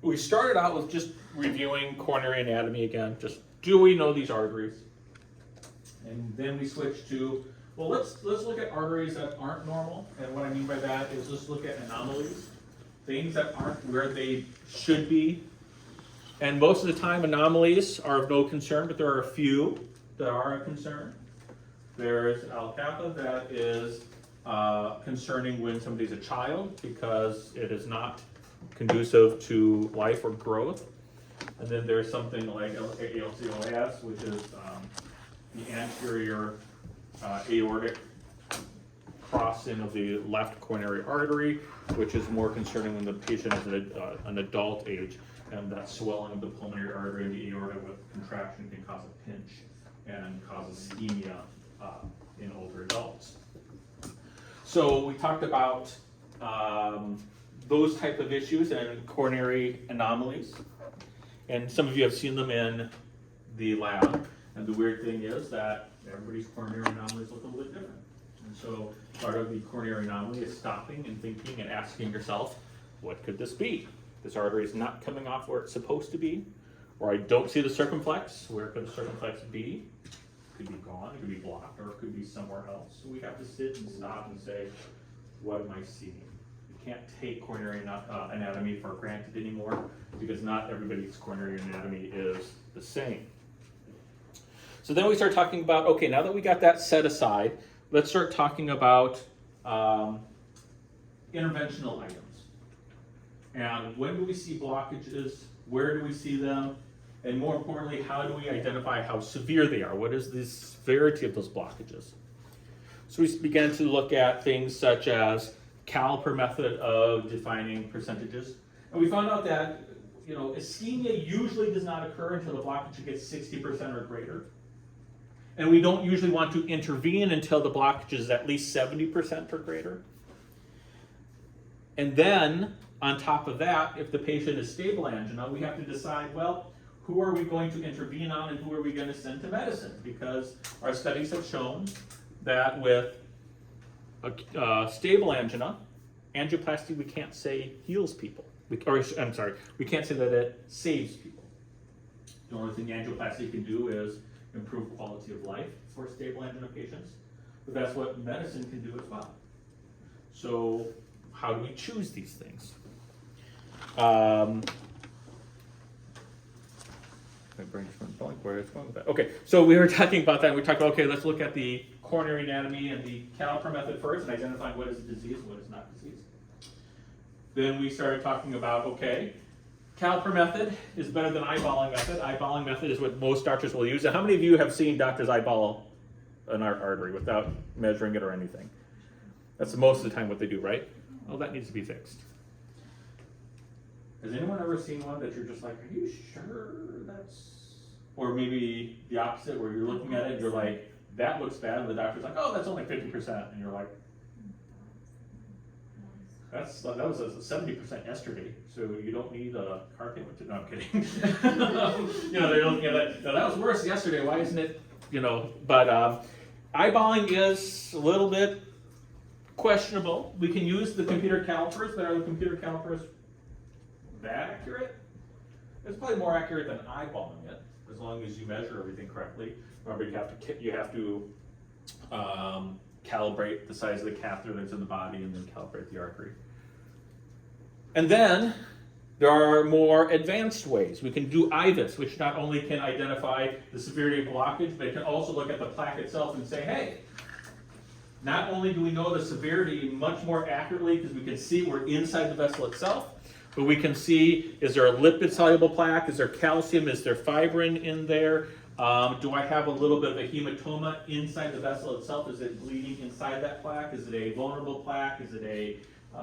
we started out with just reviewing coronary anatomy again. Just, do we know these arteries? And then we switched to, well, let's look at arteries that aren't normal. And what I mean by that is let's look at anomalies, things that aren't where they should be. And most of the time, anomalies are of no concern, but there are a few that are a concern. There's Al Kappa that is concerning when somebody's a child because it is not conducive to life or growth. And then there's something like ALCOS, which is the anterior aortic crossing of the left coronary artery, which is more concerning when the patient is an adult age. And that swelling of the pulmonary artery and the aorta with contraction can cause a pinch and cause ischemia in older adults. So we talked about those type of issues and coronary anomalies. And some of you have seen them in the lab. And the weird thing is that everybody's coronary anomalies look a little bit different. And so part of the coronary anomaly is stopping and thinking and asking yourself, what could this be? This artery is not coming off where it's supposed to be, or I don't see the circumflex. Where could the circumflex be? It could be gone, it could be blocked, or it could be somewhere else. So we have to sit and stop and say, what am I seeing? You can't take coronary anatomy for granted anymore because not everybody's coronary anatomy is the same. So then we start talking about, okay, now that we got that set aside, let's start talking about interventional items. And when do we see blockages? Where do we see them? And more importantly, how do we identify how severe they are? What is the severity of those blockages? So we began to look at things such as caliper method of defining percentages. And we found out that, ischemia usually does not occur until the blockage gets 60% or greater. And we don't usually want to intervene until the blockage is at least 70% or greater. And then, on top of that, if the patient is stable angina, we have to decide, well, who are we going to intervene on and who are we going to send to medicine? Because our studies have shown that with stable angina, angioplasty we can't say heals people. We can't say that it saves people. The only thing angioplasty can do is improve quality of life for stable angina patients, but that's what medicine can do as well. So how do we choose these things? My brain just went blank where it's going with that. Okay, so we were talking about that. We talked about, okay, let's look at the coronary anatomy and the caliper method first and identifying what is disease and what is not disease. Then we started talking about, okay, caliper method is better than eyeballing method. Eyeballing method is what most doctors will use. And how many of you have seen doctors eyeball an artery without measuring it or anything? That's most of the time what they do, right? Oh, that needs to be fixed. Has anyone ever seen one that you're just like, are you sure that's... Or maybe the opposite, where you're looking at it and you're like, that looks bad, and the doctor's like, oh, that's only 50%, and you're like, that was a 70% yesterday, so you don't need a car payment to... No, I'm kidding. They're looking at it, no, that was worse yesterday, why isn't it, but eyeballing is a little bit questionable. We can use the computer calipers, but are the computer calipers that accurate? It's probably more accurate than eyeballing it, as long as you measure everything correctly. Remember, you have to calibrate the size of the catheter that's in the body and then calibrate the artery. And then there are more advanced ways. We can do IVUS, which not only can identify the severity of blockage, but it can also look at the plaque itself and say, hey, not only do we know the severity much more accurately because we can see we're inside the vessel itself, but we can see, is there a lipid-soluble plaque? Is there calcium? Is there fibrin in there? Do I have a little bit of a hematoma inside the vessel itself? Is it bleeding inside that plaque? Is it a vulnerable plaque? Is it a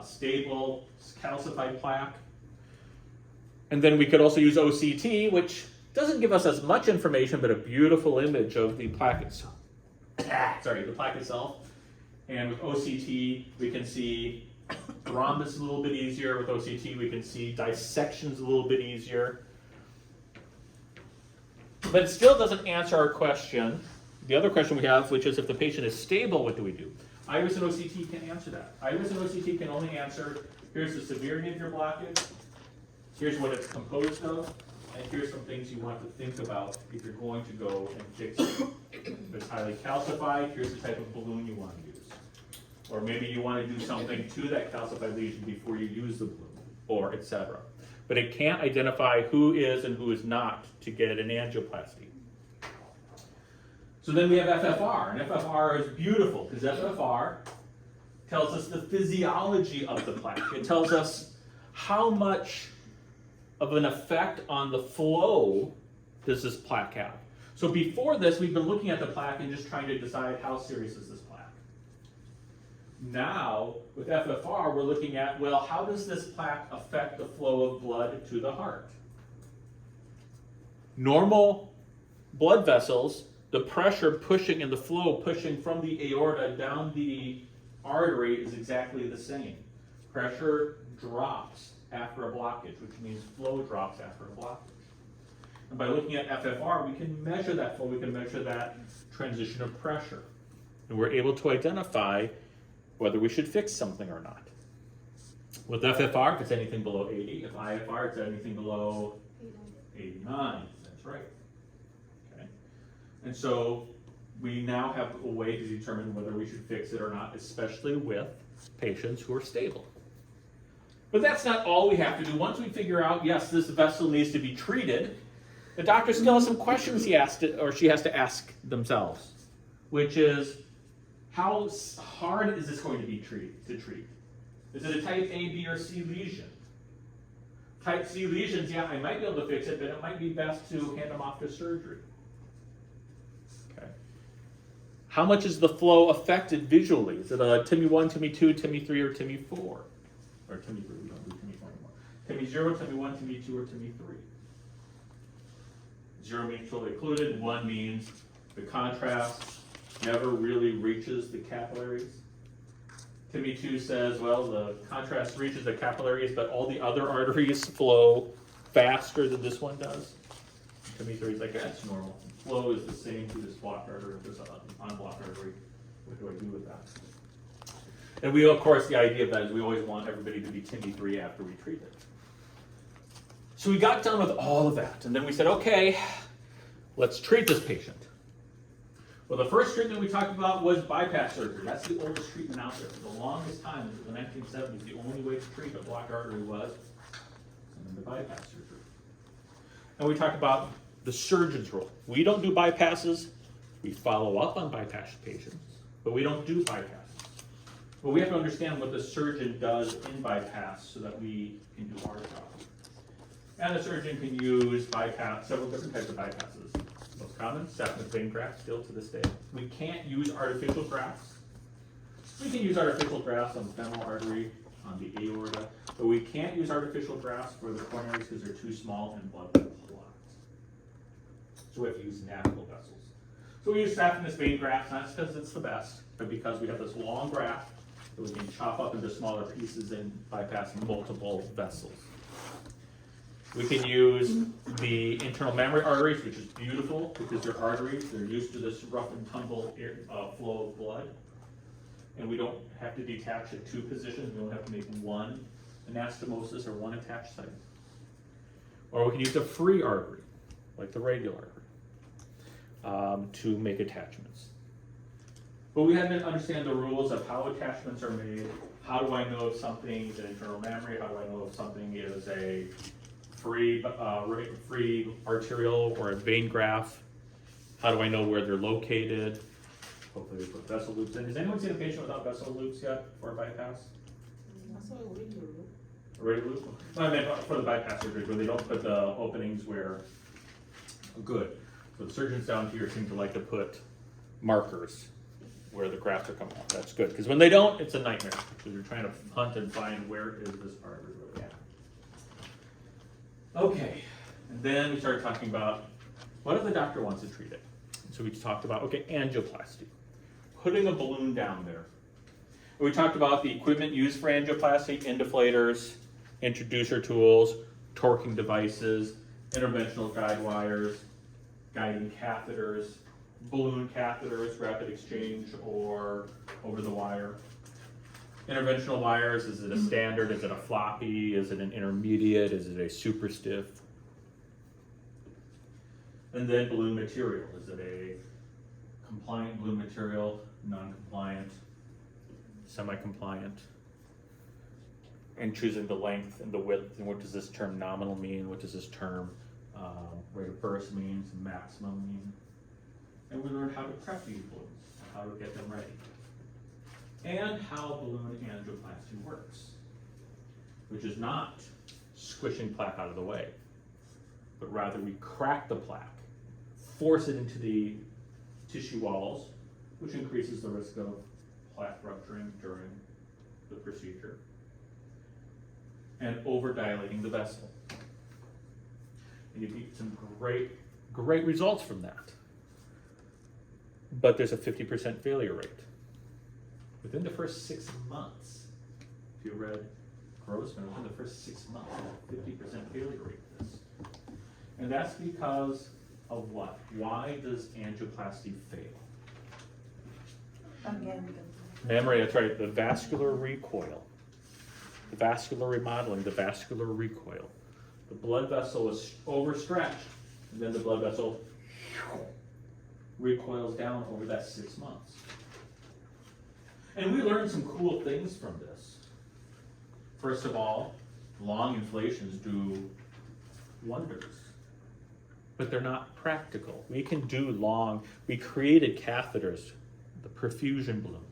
stable calcified plaque? And then we could also use OCT, which doesn't give us as much information, but a beautiful image of the plaque itself. The plaque itself. And with OCT, we can see thrombus a little bit easier. With OCT, we can see dissections a little bit easier. But it still doesn't answer our question, the other question we have, which is if the patient is stable, what do we do? IVUS and OCT can't answer that. IVUS and OCT can only answer, here's the severity of your blockage, here's what it's composed of, and here's some things you want to think about if you're going to go and fix it. If it's highly calcified, here's the type of balloon you want to use. Or maybe you want to do something to that calcified lesion before you use the balloon, or etc. But it can't identify who is and who is not to get an angioplasty. So then we have FFR, and FFR is beautiful because FFR tells us the physiology of the plaque. It tells us how much of an effect on the flow does this plaque have. So before this, we've been looking at the plaque and just trying to decide how serious is this plaque. Now, with FFR, we're looking at, well, how does this plaque affect the flow of blood to the heart? Normal blood vessels, the pressure pushing and the flow pushing from the aorta down the artery is exactly the same. Pressure drops after a blockage, which means flow drops after a blockage. And by looking at FFR, we can measure that flow, we can measure that transition of pressure. And we're able to identify whether we should fix something or not. With FFR, if it's anything below 80, if IFR, it's anything below 89. That's right. Okay. And so we now have a way to determine whether we should fix it or not, especially with patients who are stable. But that's not all we have to do. Once we figure out, yes, this vessel needs to be treated, the doctor still has some questions he has to, or she has to ask themselves, which is, how hard is this going to be to treat? Is it a type A, B, or C lesion? Type C lesions, yeah, I might be able to fix it, but it might be best to hand them off to surgery. Okay. How much is the flow affected visually? Is it a TIMI 1, TIMI 2, TIMI 3, or TIMI 4? Or TIMI 3, we don't do TIMI 4 anymore. TIMI 0, TIMI 1, TIMI 2, or TIMI 3? 0 means totally occluded, 1 means the contrast never really reaches the capillaries. TIMI 2 says, well, the contrast reaches the capillaries, but all the other arteries flow faster than this one does. TIMI 3 is like, that's normal. Flow is the same through this blocked artery, this unblocked artery. What do I do with that? And we, of course, the idea of that is we always want everybody to be TIMI 3 after we treat it. So we got done with all of that, and then we said, okay, let's treat this patient. Well, the first treatment we talked about was bypass surgery. That's the oldest treatment out there. For the longest time, until the 1970s, the only way to treat a blocked artery was the bypass surgery. And we talked about the surgeon's role. We don't do bypasses. We follow up on bypass patients, but we don't do bypasses. But we have to understand what the surgeon does in bypass so that we can do our job. And the surgeon can use several different types of bypasses. Most common, saphenous vein grafts, still to this day. We can't use artificial grafts. We can use artificial grafts on the femoral artery, on the aorta, but we can't use artificial grafts for the coronaries because they're too small and blood will clot. So we have to use natural vessels. So we use saphenous vein grafts, not because it's the best, but because we have this long graft that we can chop up into smaller pieces and bypass multiple vessels. We can use the internal mammary arteries, which is beautiful because they're arteries. They're used to this rough and tumble flow of blood. And we don't have to detach at 2 positions. We only have to make one anastomosis or one attached site. Or we can use a free artery, like the radial artery, to make attachments. But we have to understand the rules of how attachments are made. How do I know if something is an internal mammary? How do I know if something is a free arterial or a vein graft? How do I know where they're located? Hopefully they put vessel loops in. Has anyone seen a patient without vessel loops yet for a bypass? I saw a radial loop. A radial loop? No, I meant for the bypass surgery where they don't put the openings where, good. So the surgeons down here seem to like to put markers where the grafts are coming out. That's good, because when they don't, it's a nightmare. Because you're trying to hunt and find where is this artery really at. Okay, and then we started talking about what if the doctor wants to treat it. So we talked about, okay, angioplasty, putting a balloon down there. And we talked about the equipment used for angioplasty, indeflators, introducer tools, torquing devices, interventional guide wires, guiding catheters, balloon catheters, rapid exchange or over the wire. Interventional wires, is it a standard, is it a floppy, is it an intermediate, is it a super stiff? And then balloon material, is it a compliant balloon material, non-compliant, semi-compliant? And choosing the length and the width, and what does this term nominal mean, what does this term rate of burst means, maximum mean? And we learned how to prep these balloons, how to get them ready, and how balloon angioplasty works, which is not squishing plaque out of the way, but rather we crack the plaque, force it into the tissue walls, which increases the risk of plaque rupturing during the procedure, and over-dilating the vessel. And you get some great results from that. But there's a 50% failure rate. Within the first 6 months, if you read Grossman, within the first 6 months, 50% failure rate for this. And that's because of what? Why does angioplasty fail? Again. Memory, that's right, the vascular recoil, the vascular remodeling, the vascular recoil. The blood vessel is overstretched, and then the blood vessel recoils down over that 6 months. And we learned some cool things from this. First of all, long inflations do wonders, but they're not practical. We can do long, we created catheters, the perfusion balloon,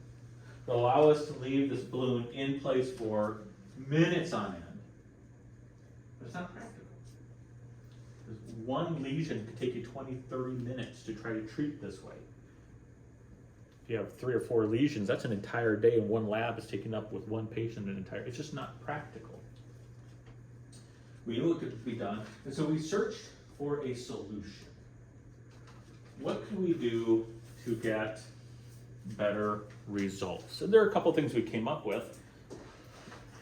that allow us to leave this balloon in place for minutes on end, but it's not practical. One lesion could take you 20, 30 minutes to try to treat this way. If you have 3 or 4 lesions, that's an entire day, and one lab is taken up with one patient it's just not practical. We knew it could be done, and so we searched for a solution. What can we do to get better results? And there are a couple things we came up with,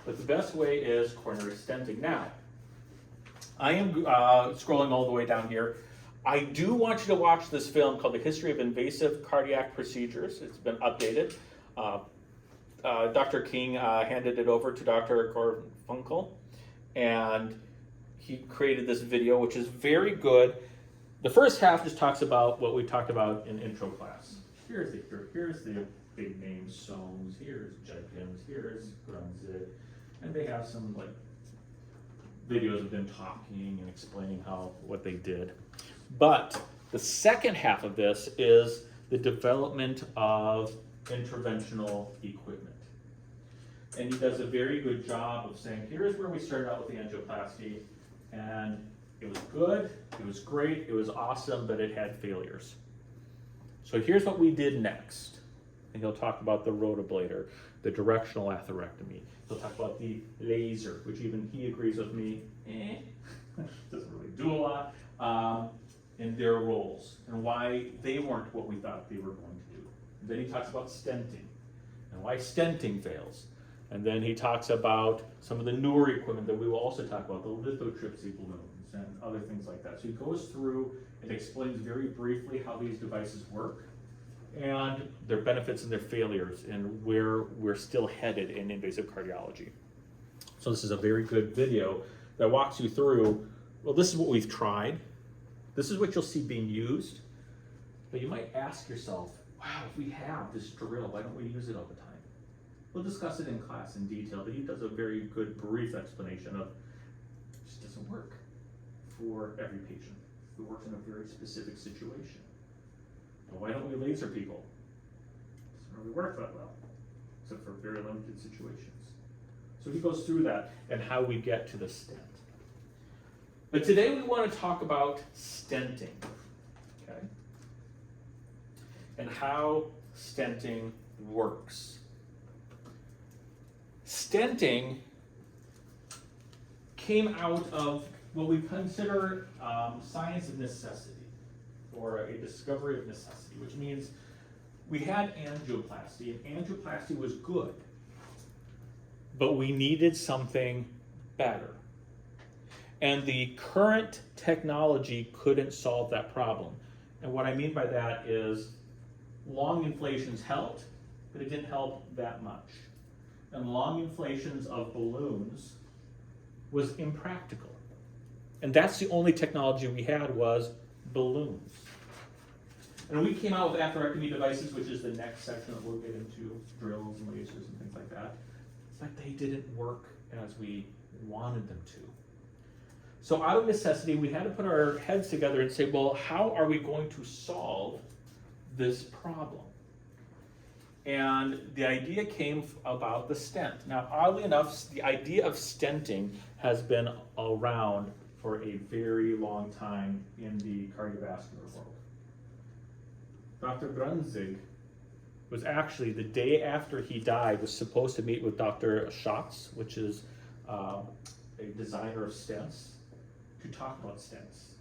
but the best way is coronary stenting. Now, I am scrolling all the way down here. I do want you to watch this film called The History of Invasive Cardiac Procedures. It's been updated. Dr. King handed it over to Dr. Gorfunkel, and he created this video, which is very good. The first half just talks about what we talked about in intro class. Here's the big name Soames, here's Judkins, here's Grunzig, and they have some like videos of them talking and explaining what they did. But the second half of this is the development of interventional equipment. And he does a very good job of saying, here's where we started out with the angioplasty, and it was good, it was great, it was awesome, but it had failures. So here's what we did next. And he'll talk about the rotablator, the directional atherectomy. He'll talk about the laser, which even he agrees with me, doesn't really do a lot, and their roles, and why they weren't what we thought they were going to do. And then he talks about stenting, and why stenting fails. And then he talks about some of the newer equipment that we will also talk about, the lithotripsy balloons and other things like that. So he goes through and explains very briefly how these devices work, and their benefits and their failures, and where we're still headed in invasive cardiology. So this is a very good video that walks you through, well, this is what we've tried, this is what you'll see being used, but you might ask yourself, wow, if we have this drill, why don't we use it all the time? We'll discuss it in class in detail, but he does a very good brief explanation of it just doesn't work for every patient. It works in a very specific situation. Well, why don't we laser people? It doesn't really work that well, except for very limited situations. So he goes through that and how we get to the stent. But today we want to talk about stenting, okay? And how stenting works. Stenting came out of what we consider science of necessity, or a discovery of necessity, which means we had angioplasty, and angioplasty was good, but we needed something better. And the current technology couldn't solve that problem. And what I mean by that is long inflations helped, but it didn't help that much. and long inflations of balloons was impractical. And that's the only technology we had was balloons. And we came out with atherectomy devices, which is the next section that we'll get into, drills and lasers and things like that. But they didn't work as we wanted them to. So out of necessity, we had to put our heads together and say, well, how are we going to solve this problem? And the idea came about the stent. Now, oddly enough, the idea of stenting has been around for a very long time in the cardiovascular world. Dr. Brunzig was actually, the day after he died, was supposed to meet with Dr. Schatz, which is a designer of stents, to talk about stents,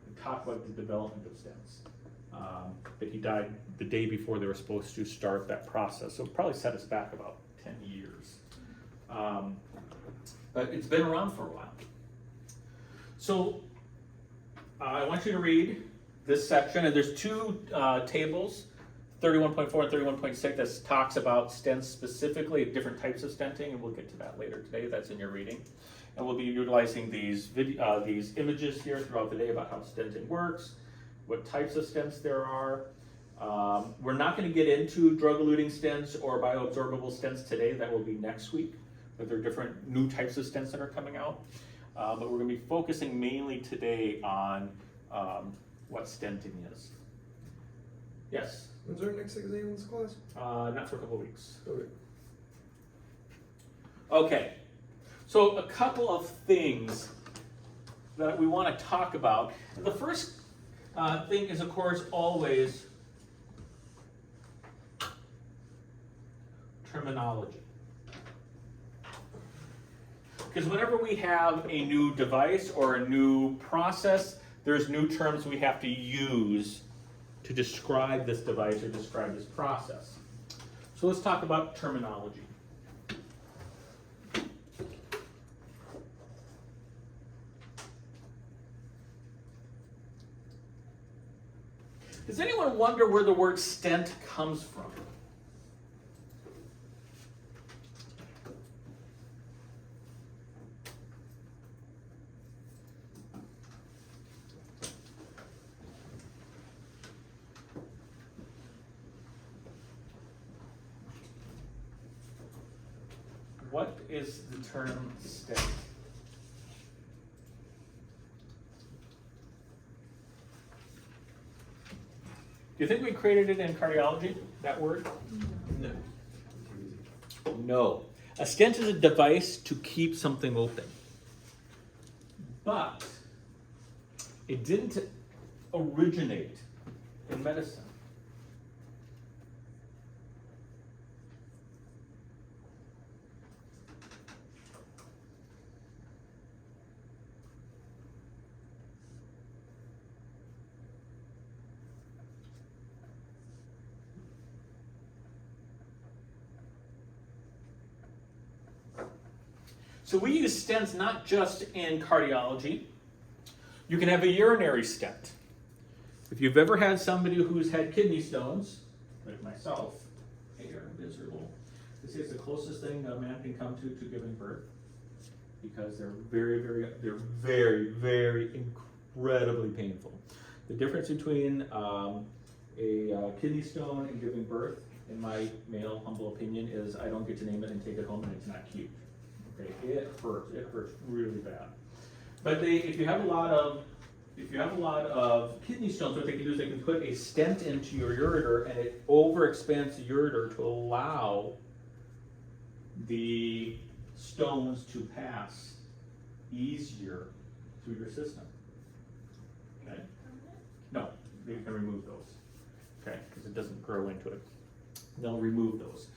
to talk about the development of stents. But he died the day before they were supposed to start that process, so it probably set us back about 10 years. But it's been around for a while. So I want you to read this section, and there's two tables, 31.4 and 31.6, that talks about stents specifically, different types of stenting, and we'll get to that later today. That's in your reading. And we'll be utilizing these images here throughout the day about how stenting works, what types of stents there are. We're not going to get into drug-eluting stents or bioabsorbable stents today. That will be next week. But there are different new types of stents that are coming out. But we're going to be focusing mainly today on what stenting is. Yes? When's our next exam in this class? Not for a couple of weeks. Okay. Okay. So a couple of things that we want to talk about. The first thing is, of course, always terminology. Because whenever we have a new device or a new process, there's new terms we have to use to describe this device or describe this process. So let's talk about terminology. Does anyone wonder where the word stent comes from? What is the term stent? Do you think we created it in cardiology, that word? No. No. A stent is a device to keep something open. But it didn't originate in medicine. So we use stents not just in cardiology. You can have a urinary stent. If you've ever had somebody who's had kidney stones, like myself, they are miserable. This is the closest thing a man can come to giving birth, because they're very, very incredibly painful. The difference between a kidney stone and giving birth, in my male humble opinion, is I don't get to name it and take it home, and it's not cute. Okay, it hurts really bad. But if you have a lot of kidney stones, what they can do is they can put a stent into your ureter, and it overexpands the ureter to allow the stones to pass easier through your system. Okay? No, they can remove those. Okay, because it doesn't grow into it. They'll remove those.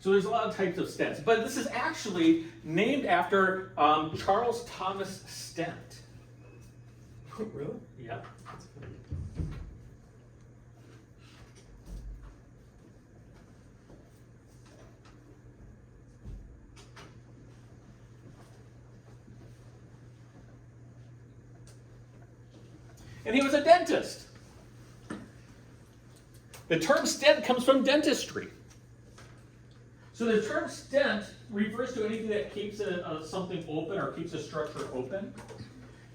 So there's a lot of types of stents, but this is actually named after Charles Thomas Stent. Really? Yeah. That's funny. And he was a dentist. The term stent comes from dentistry. So the term stent refers to anything that keeps something open or keeps a structure open.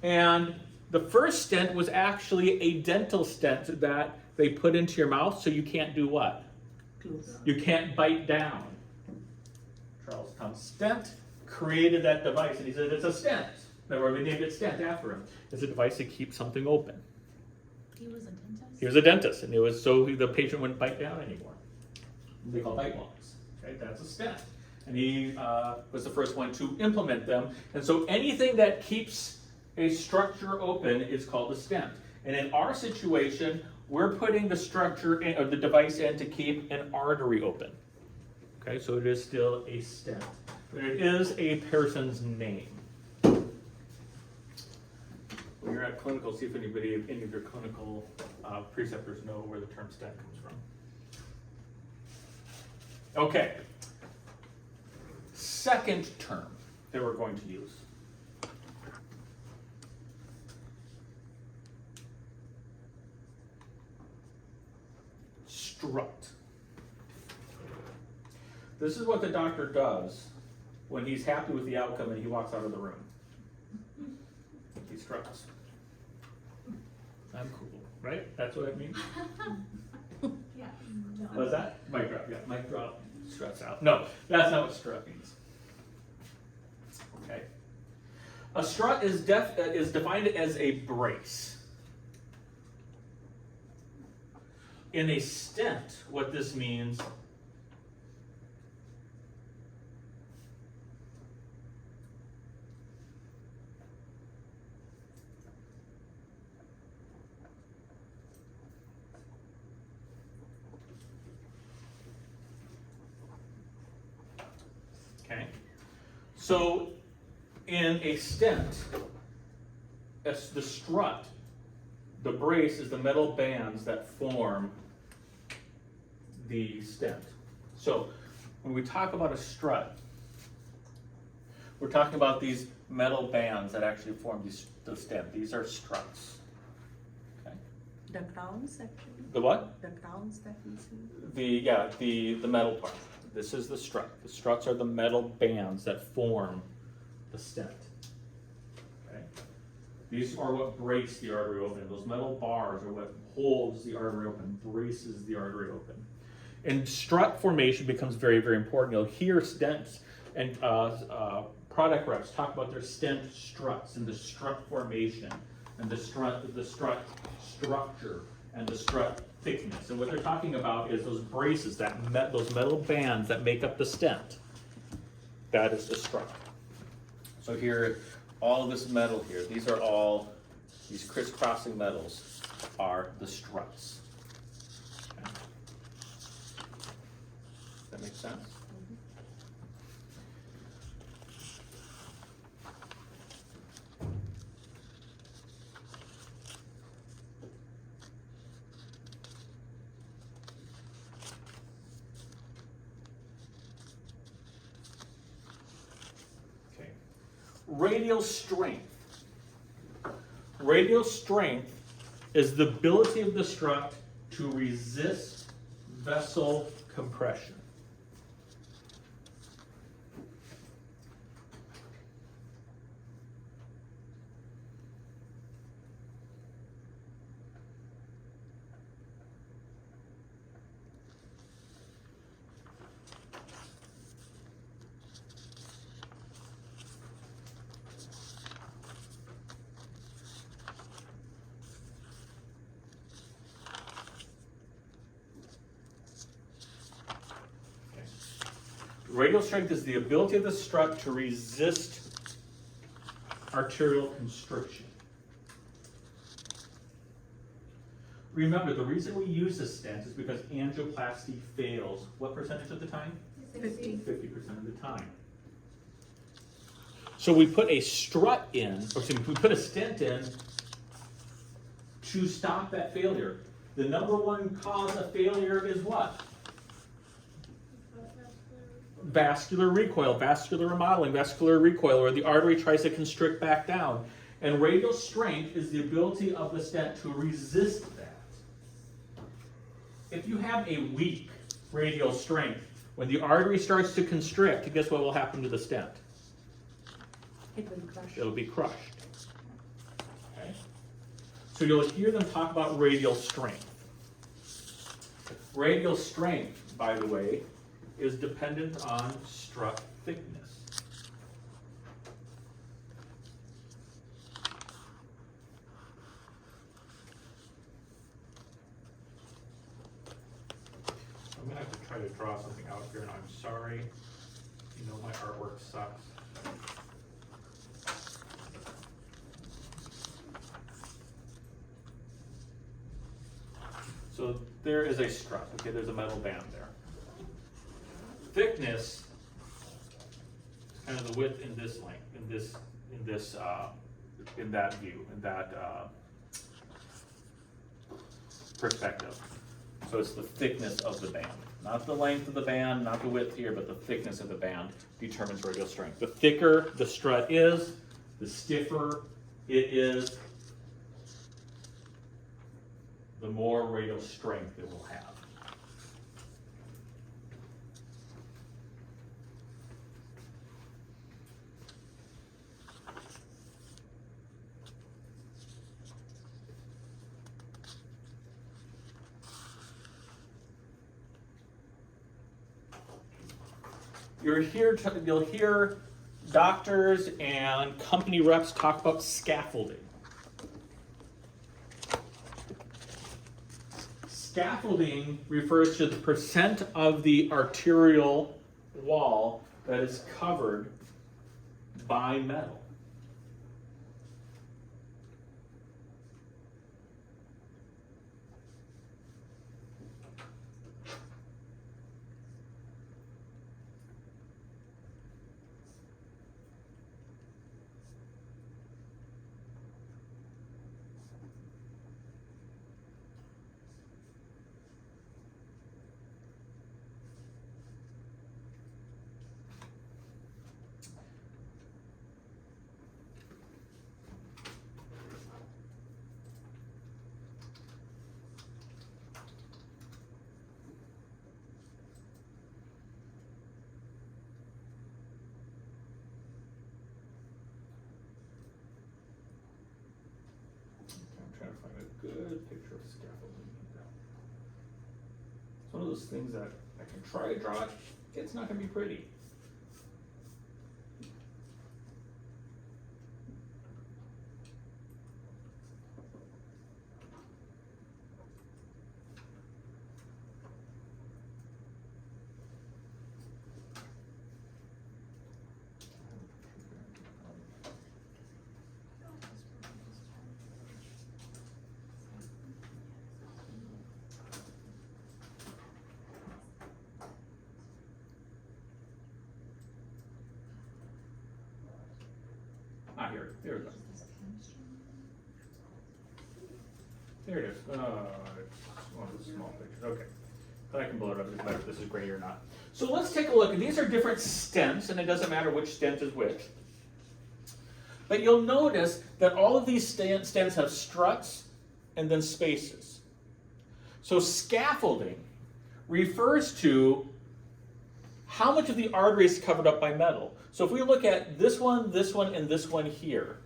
And the first stent was actually a dental stent that they put into your mouth so you can't do what? Close. You can't bite down. Charles Thomas Stent created that device, and he said it's a stent. Or they named it stent after him. It's a device that keeps something open. He was a dentist? He was a dentist, and it was so the patient wouldn't bite down anymore. They call bite locks. Okay, that's a stent. And he was the first one to implement them. And so anything that keeps a structure open is called a stent. And in our situation, we're putting the structure in, or the device in to keep an artery open. Okay, so it is still a stent. But it is a person's name. When you're at clinical, see if any of your clinical preceptors know where the term stent comes from. Okay. Second term that we're going to use. Strut. This is what the doctor does when he's happy with the outcome and he walks out of the room. He struts. I'm cool, right? That's what it means? Yeah. What's that? Mic drop, yeah. Mic drop, struts out. No, that's not what strut means. Okay. A strut is defined as a brace. In a stent, what this means okay. So in a stent, as the strut, the brace is the metal bands that form the stent. So when we talk about a strut, we're talking about these metal bands that actually form the stent. These are struts. Okay. The crowns actually. The what? The crowns that we see. The metal part. This is the strut. The struts are the metal bands that form the stent. Okay. These are what breaks the artery open. Those metal bars are what holds the artery open, braces the artery open. And strut formation becomes very, very important. You'll hear stents and product reps talk about their stent struts and the strut formation and the strut structure and the strut thickness. And what they're talking about is those braces, those metal bands that make up the stent. That is the strut. So here, all of this metal here, these crisscrossing metals are the struts. Okay. Does that make sense? Okay. Radial strength. Radial strength is the ability of the strut to resist vessel compression. Radial strength is the ability of the strut to resist arterial constriction. Remember, the reason we use a stent is because angioplasty fails what percentage of the time? 50. 50% of the time. So we put a strut in, or excuse me, we put a stent in to stop that failure. The number one cause of failure is what? Vascular recoil, vascular remodeling, vascular recoil, where the artery tries to constrict back down. And radial strength is the ability of the stent to resist that. If you have a weak radial strength, When the artery starts to constrict, guess what will happen to the stent? It will crush. It'll be crushed. Okay? So you'll hear them talk about radial strength. Radial strength, by the way, is dependent on strut thickness. I'm gonna have to try to draw something out here, and I'm sorry. You know my artwork sucks. So there is a strut, okay, there's a metal band there. Thickness is kind of the width in this length, in that view, in that perspective. So it's the thickness of the band. Not the length of the band, not the width here, but the thickness of the band determines radial strength. The thicker the strut is, the stiffer it is, the more radial strength it will have. You'll hear doctors and company reps talk about scaffolding. Scaffolding refers to the percent of the arterial wall that is covered by metal. I'm trying to find a good picture of scaffolding. It's one of those things that I can try to draw it, it's not going to be pretty. Ah, here we go. There it is. It's one of the small pictures. Okay. But I can blow it up. It doesn't matter if this is gray or not. So let's take a look. These are different stents, and it doesn't matter which stent is which. But you'll notice that all of these stents have struts and then spaces. So scaffolding refers to how much of the artery is covered up by metal. So if we look at this one, and this one here,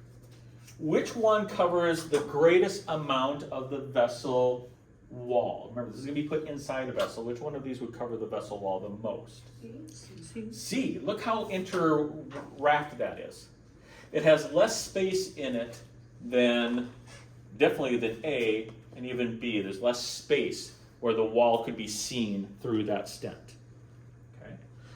which one covers the greatest amount of the vessel wall? Remember, this is going to be put inside a vessel. Which one of these would cover the vessel wall the most? C. Look how interwrapped that is. It has less space in it than, definitely than A and even B. There's less space where the wall could be seen through that stent. Okay?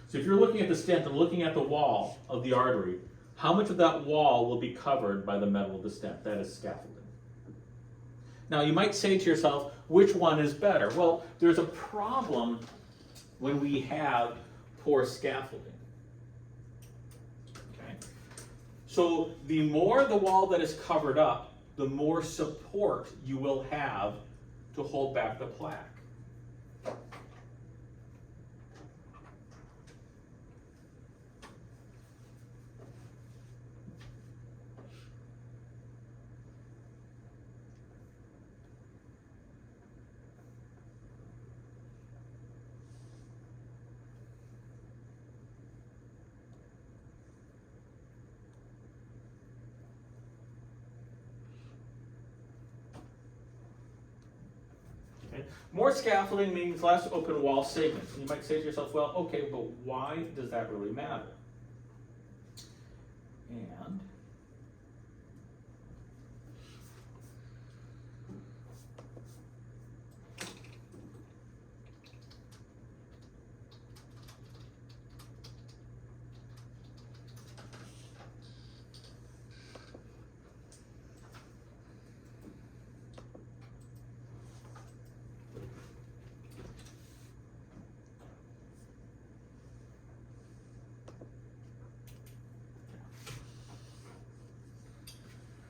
So if you're looking at the stent and looking at the wall of the artery, how much of that wall will be covered by the metal of the stent? That is scaffolding. Now you might say to yourself, which one is better? Well, there's a problem when we have poor scaffolding. Okay? So the more the wall that is covered up, the more support you will have to hold back the plaque. Okay? More scaffolding means less open wall segments. And you might say to yourself, well, okay, but why does that really matter? And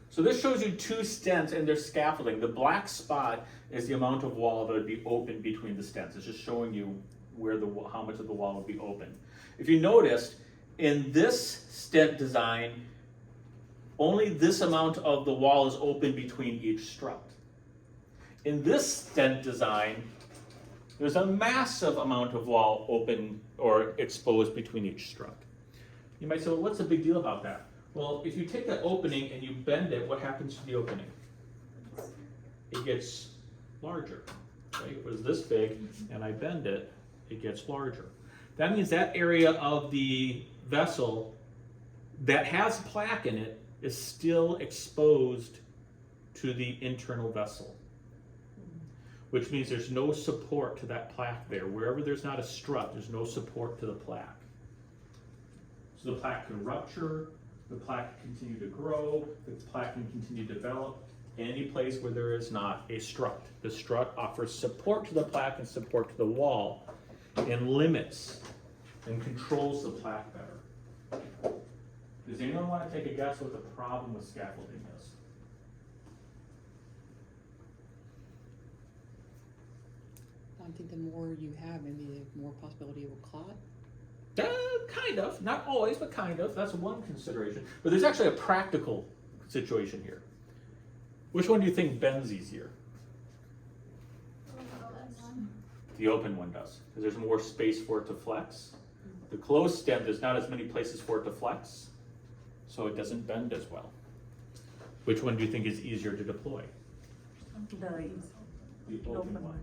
so this shows you two stents and their scaffolding. The black spot is the amount of wall that would be open between the stents. It's just showing you where how much of the wall would be open. If you noticed, in this stent design, only this amount of the wall is open between each strut. In this stent design, there's a massive amount of wall open or exposed between each strut. You might say, well, what's the big deal about that? Well, if you take that opening and you bend it, what happens to the opening? It gets larger. Right? If it was this big and I bend it, it gets larger. That means that area of the vessel that has plaque in it is still exposed to the internal vessel, which means there's no support to that plaque there. Wherever there's not a strut, there's no support to the plaque. So the plaque can rupture, the plaque can continue to grow, the plaque can continue to develop, any place where there is not a strut. The strut offers support to the plaque and support to the wall and limits and controls the plaque better. Does anyone want to take a guess what the problem with scaffolding is? I think the more you have, maybe the more possibility of a clot. Kind of, not always, but kind of. That's one consideration. But there's actually a practical situation here. Which one do you think bends easier? The open one does, because there's more space for it to flex. The closed stem, there's not as many places for it to flex, so it doesn't bend as well. Which one do you think is easier to deploy? The open one.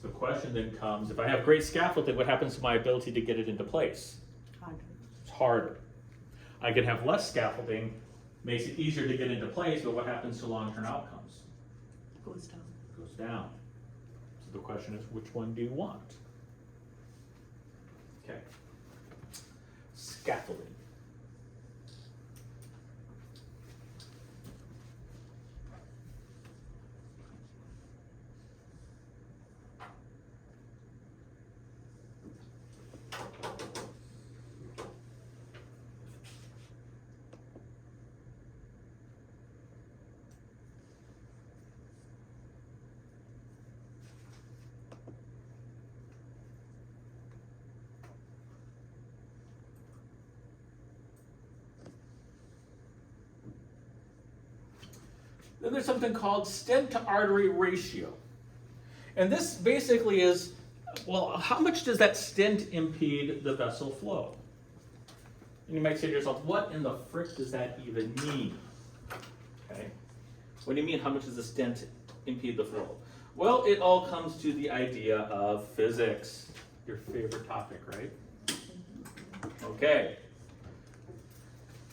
So the question then comes, if I have great scaffolding, what happens to my ability to get it into place? It's harder. I can have less scaffolding, makes it easier to get into place, but what happens to long-term outcomes? Goes down. Goes down. So the question is, which one do you want? Okay. Scaffolding. Then there's something called stent to artery ratio. And this basically is, well, how much does that stent impede the vessel flow? And you might say to yourself, what in the frick does that even mean? Okay. What do you mean, how much does the stent impede the flow? Well, it all comes to the idea of physics, your favorite topic, right? Okay.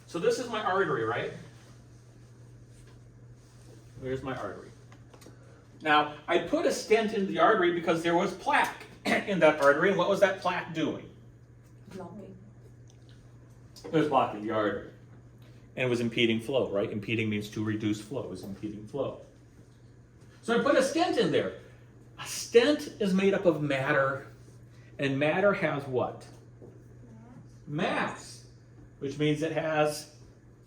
So this is my artery, right? There's my artery. Now, I put a stent in the artery because there was plaque in that artery, and what was that plaque doing? Blocking. It was blocking the artery. And it was impeding flow, right? Impeding means to reduce flow, it was impeding flow. So I put a stent in there. A stent is made up of matter, and matter has what? Mass, which means it has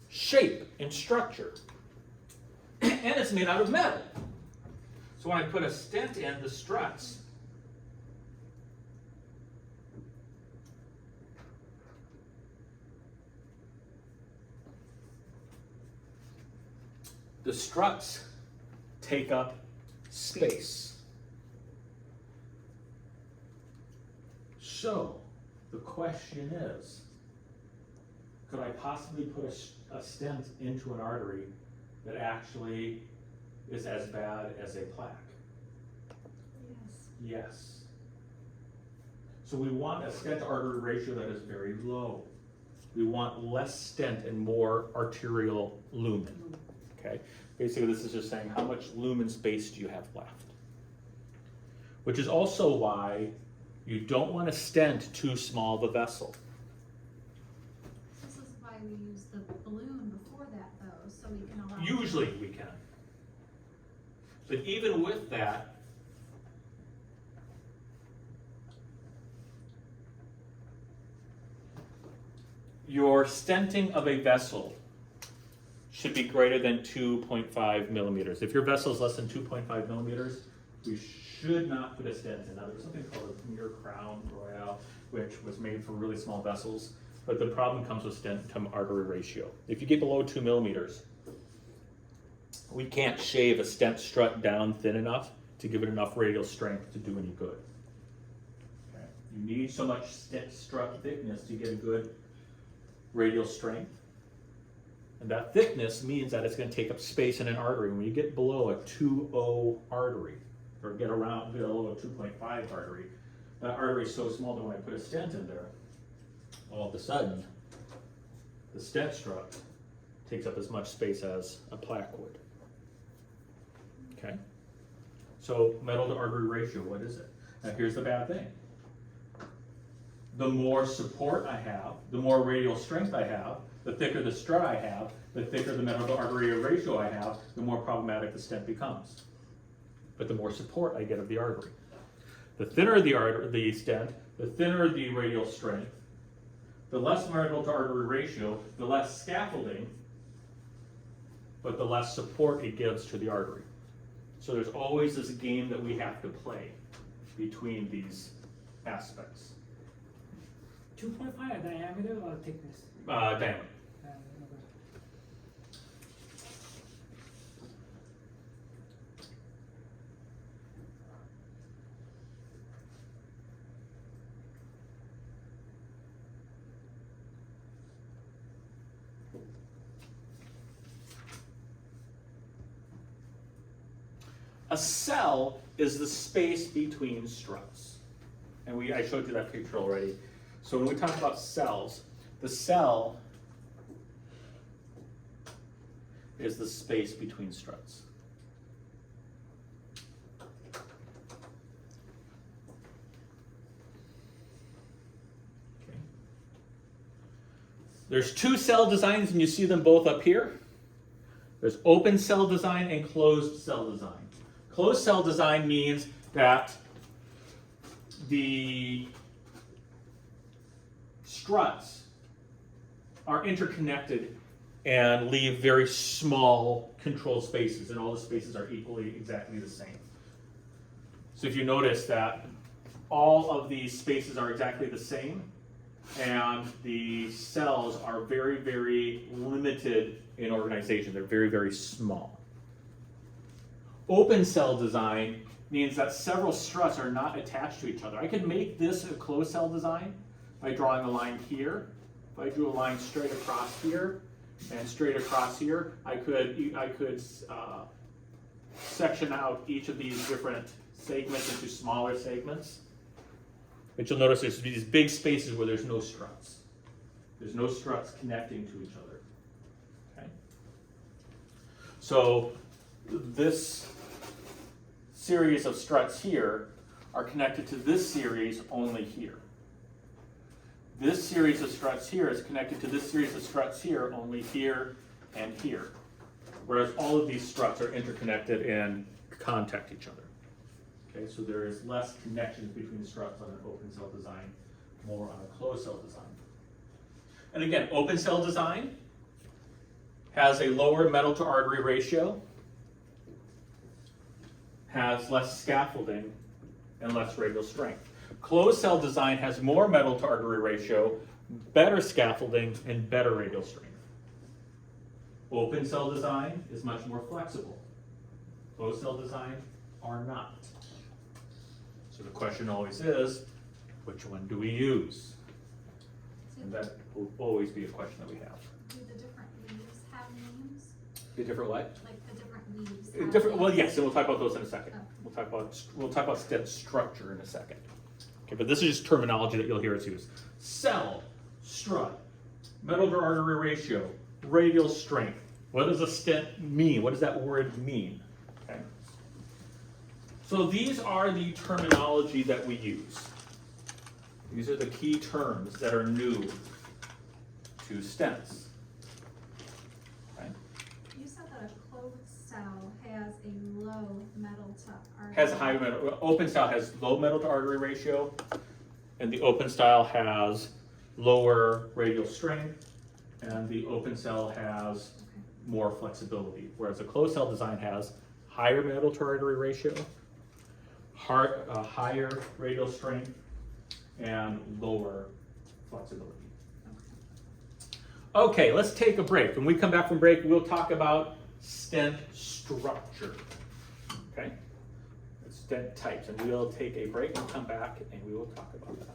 shape and structure. And it's made out of metal. So when I put a stent in the struts, the struts take up space. So the question is, could I possibly put a stent into an artery that actually is as bad as a plaque? Yes. So we want a stent to artery ratio that is very low. We want less stent and more arterial lumen. Okay? Basically, this is just saying how much lumen space do you have left. Which is also why you don't want to stent too small of a vessel. This is why we use the balloon before that though, so we can allow. Usually we can. But even with that, your stenting of a vessel should be greater than 2.5 millimeters. If your vessel is less than 2.5 millimeters, we should not put a stent in. Now, there's something called a Premier Crown Royale, which was made for really small vessels, but the problem comes with stent to artery ratio. If you get below 2 millimeters, we can't shave a stent strut down thin enough to give it enough radial strength to do any good. Okay. You need so much stent strut thickness to get a good radial strength. And that thickness means that it's going to take up space in an artery. When you get below a 2.0 artery, or get around below a 2.5 artery, that artery is so small that when I put a stent in there, all of a sudden, the stent strut takes up as much space as a plaque would. Okay? So metal to artery ratio, what is it? Now here's the bad thing. The more support I have, the more radial strength I have, the thicker the strut I have, the thicker the metal to artery ratio I have, the more problematic the stent becomes. But the more support I get of the artery. The thinner the stent, the thinner the radial strength, the less metal to artery ratio, the less scaffolding, but the less support it gives to the artery. So there's always this game that we have to play between these aspects. 2.5 diameter or thickness? Diameter. Okay. A cell is the space between struts. And I showed you that picture already. So when we talk about cells, the cell is the space between struts. Okay. There's two cell designs, and you see them both up here. There's open cell design and closed cell design. Closed cell design means that the struts are interconnected and leave very small controlled spaces, and all the spaces are equally exactly the same. So if you notice that all of these spaces are exactly the same, and the cells are very, very limited in organization. They're very, very small. Open cell design means that several struts are not attached to each other. I could make this a closed cell design by drawing a line here. If I drew a line straight across here and straight across here, I could section out each of these different segments into smaller segments. But you'll notice there's these big spaces where there's no struts. There's no struts connecting to each other. Okay? So this series of struts here are connected to this series only here. This series of struts here is connected to this series of struts here only here and here. Whereas all of these struts are interconnected and contact each other. Okay, so there is less connections between the struts on an open cell design, more on a closed cell design. And again, open cell design has a lower metal to artery ratio, has less scaffolding, and less radial strength. Closed cell design has more metal to artery ratio, better scaffolding, and better radial strength. Open cell design is much more flexible. Closed cell design are not. So the question always is, which one do we use? And that will always be a question that we have. Do the different leaves have names? The different what? Like the different leaves? Different. Well, yes, and we'll talk about those in a second. Oh. We'll we'll talk about stent structure in a second. Okay, but this is just terminology that you'll hear us use. Cell, strut, metal to artery ratio, radial strength. What does a stent mean? What does that word mean? Okay. So these are the terminology that we use. These are the key terms that are new to stents. Okay. You said that a closed cell has a low metal to artery. Has a high metal, open style has low metal to artery ratio, and the open style has lower radial strength, and the open cell has more flexibility, whereas a closed cell design has higher metal to artery ratio, higher radial strength, and lower flexibility. Okay, let's take a break. When we come back from break, we'll talk about stent structure. Okay? Stent types, and we'll take a break and come back and we will talk about that.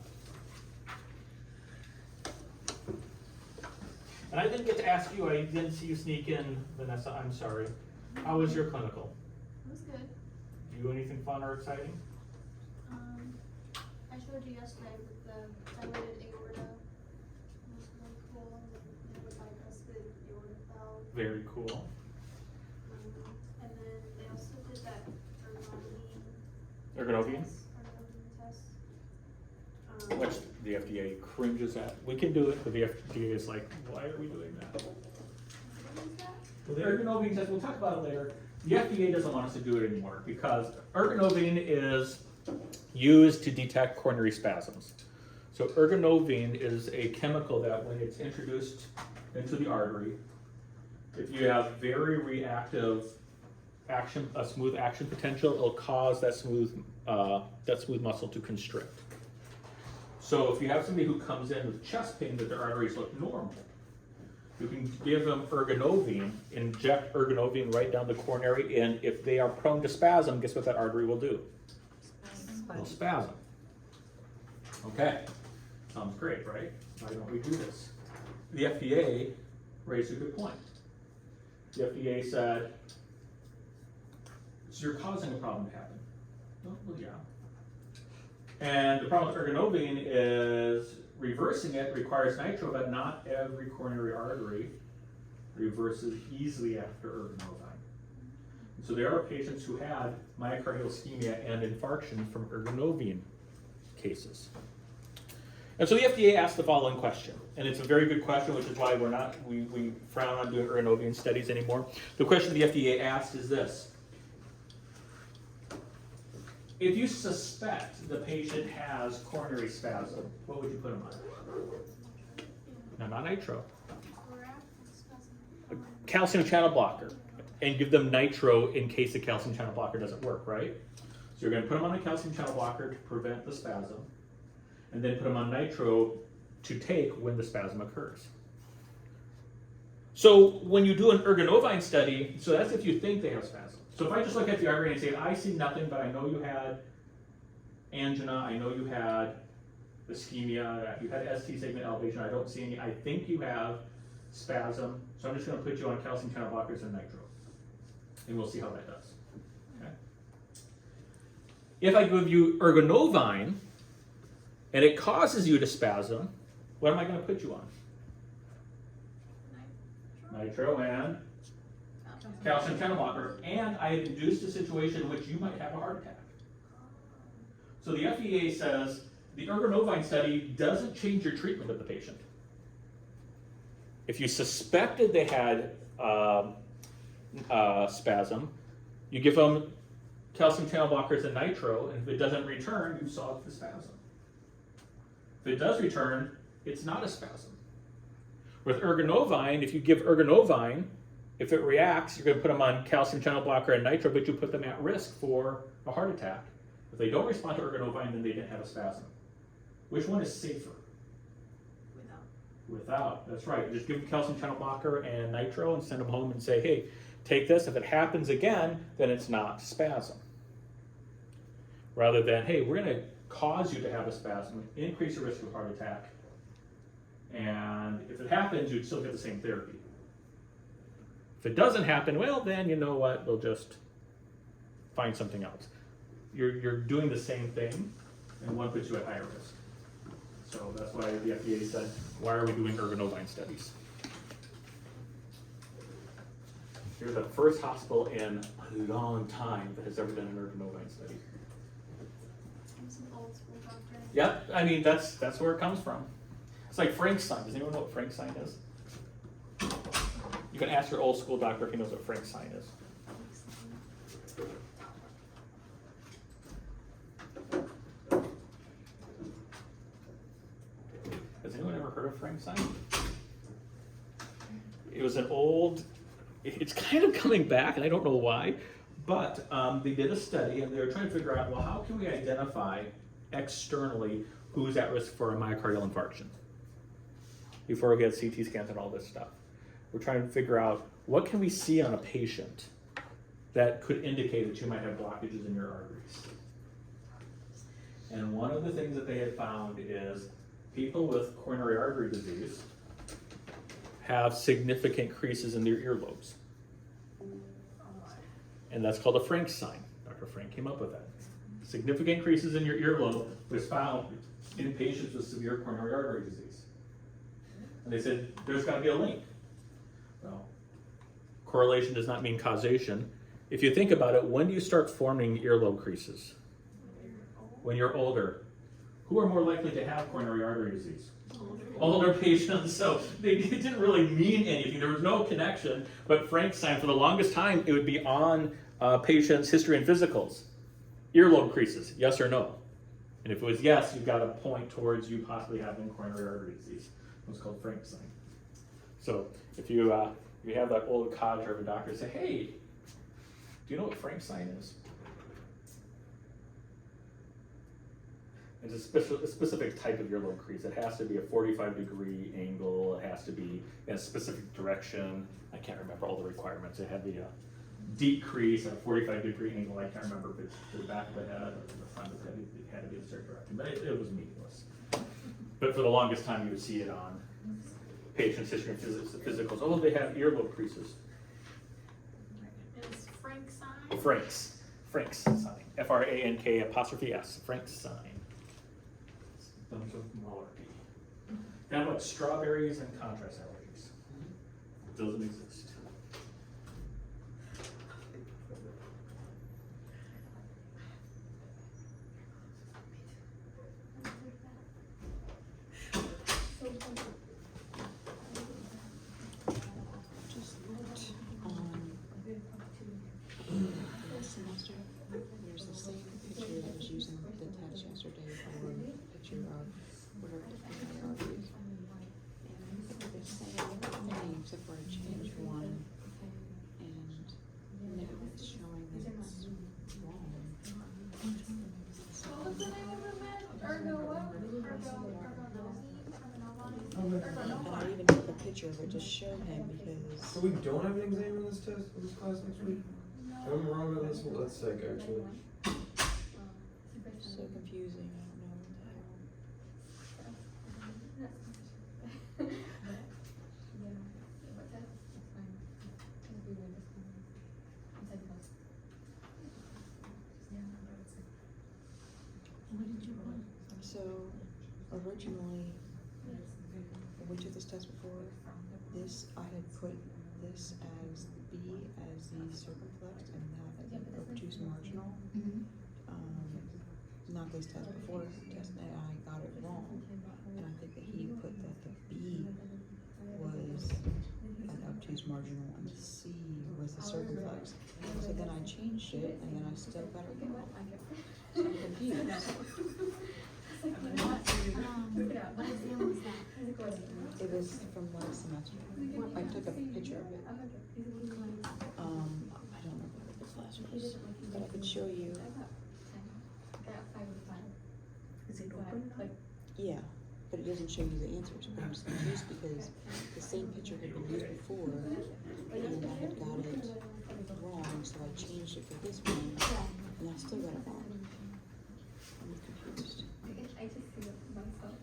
And I didn't get to ask you, I didn't see you sneak in, Vanessa, I'm sorry. How was your clinical? It was good. Did you do anything fun or exciting? I showed you yesterday with the dilated aorta. It was really cool. It was like a split aorta valve. Very cool. And then they also did that Ergonovian? test. Which the FDA cringes at. We can do it, but the FDA is like, why are we doing that? What is that? Well, the ergonovian test, we'll talk about it later. The FDA doesn't want us to do it anymore because ergonovian is used to detect coronary spasms. So ergonovian is a chemical that when it's introduced into the artery, if you have very reactive action, a smooth action potential, it'll cause that smooth muscle to constrict. So if you have somebody who comes in with chest pain but their arteries look normal, you can give them ergonovian, inject ergonovian right down the coronary, and if they are prone to spasm, guess what that artery will do? It'll spasm. Okay, sounds great, right? Why don't we do this? The FDA raised a good point. The FDA said, so you're causing a problem to happen. Oh, well, yeah. And the problem with ergonovian is reversing it requires nitro, but not every coronary artery reverses easily after ergonovian. And so there are patients who had myocardial ischemia and infarction from ergonovian cases. And so the FDA asked the following question, and it's a very good question, which is why we frown on doing ergonovian studies anymore. The question the FDA asked is this: if you suspect the patient has coronary spasm, what would you put them on? No, not nitro. A calcium channel blocker, and give them nitro in case the calcium channel blocker doesn't work, right? So you're going to put them on a calcium channel blocker to prevent the spasm, and then put them on nitro to take when the spasm occurs. So when you do an ergonovine study, so that's if you think they have spasm. So if I just look at the artery and say, I see nothing, but I know you had angina, I know you had ischemia, you had ST segment elevation, I don't see any, I think you have spasm, so I'm just going to put you on calcium channel blockers and nitro. And we'll see how that does. Okay. If I give you ergonovine, and it causes you to spasm, what am I going to put you on? Nitro and calcium channel blocker, and I have induced a situation in which you might have a heart attack. So the FDA says the ergonovine study doesn't change your treatment of the patient. If you suspected they had spasm, you give them calcium channel blockers and nitro, and if it doesn't return, you solve the spasm. If it does return, it's not a spasm. With ergonovine, if you give ergonovine, if it reacts, you're going to put them on calcium channel blocker and nitro, but you put them at risk for a heart attack. If they don't respond to ergonovine, then they didn't have a spasm. Which one is safer? Without. That's right. Just give them calcium channel blocker and nitro and send them home and say, hey, take this. If it happens again, then it's not spasm. Rather than, hey, we're going to cause you to have a spasm, increase your risk of a heart attack, and if it happens, you'd still get the same therapy. If it doesn't happen, well, then you know what? We'll just find something else. you're doing the same thing, and one puts you at higher risk. So that's why the FDA said, why are we doing ergonovine studies? You're the first hospital in a long time that has ever done an ergonovine study. I'm some old school doctor. Yep, I mean, that's where it comes from. It's like Frankenstein. Does anyone know what Frankenstein is? You can ask your old school doctor if he knows what Frankenstein is. Has anyone ever heard of Frankenstein? It was an old, it's kind of coming back, and I don't know why, but they did a study and they were trying to figure out, well, how can we identify externally who's at risk for a myocardial infarction? Before we get CT scans and all this stuff. We're trying to figure out what can we see on a patient that could indicate that you might have blockages in your arteries. And one of the things that they had found is people with coronary artery disease have significant creases in their earlobes. And that's called a Frank sign. Dr. Frank came up with that. Significant creases in your earlobe was found in patients with severe coronary artery disease. And they said, there's gotta be a link. Well, correlation does not mean causation. If you think about it, when do you start forming earlobe creases? When you're older. Who are more likely to have coronary artery disease? Older patients. So it didn't really mean anything. There was no connection. But Frank's sign, for the longest time, it would be on patients' history and physicals. Earlobe creases, yes or no? And if it was yes, you've got to point towards you possibly having coronary artery disease. It was called Frank's sign. So if you have that old cadre of a doctor say, hey, do you know what Frank's sign is? It's a specific type of earlobe crease. It has to be a 45-degree angle. It has to be in a specific direction. I can't remember all the requirements. It had the deep crease at a 45-degree angle. I can't remember if it's to the back of the head or the front of the head. It had to be a certain direction, but it was meaningless. But for the longest time, you would see it on patients' history and physicals. Oh, they have earlobe creases. Is Frank sign? Frank's sign. F-R-A-N-K'(S). Frank's sign. Thumbs of malarkey. Now what? Strawberries and contrast allergies. Doesn't exist. Just looked on last semester. There's the same picture that was used in the test yesterday for a picture of whatever the arteries. And the same thing, except for I changed one, and now it's showing that it's wrong. What was the name of the med? Ergo what? And I even took a picture of it to show him because So we don't have an exam in this test, in this class next week? I'm wrong on this one, that's sick, actually. it's so confusing. I don't know what the hell. So originally, when we took this test before, this, I had put this as B as the circumflex and that as an obtuse marginal. Not this test, before test, and I got it wrong. And I think that he put that the B was an obtuse marginal and the C was the circumflex. So then I changed it and then I still got it wrong. So I'm confused. What exam was that? It was from last semester. I took a picture of it. I don't know what the class was, but I could show you. Is it open? Yeah, but it doesn't show you the answers. I'm just confused because the same picture had been used before, and I had got it wrong, so I changed it for this one, and I still got it wrong. I'm confused. I just see it myself.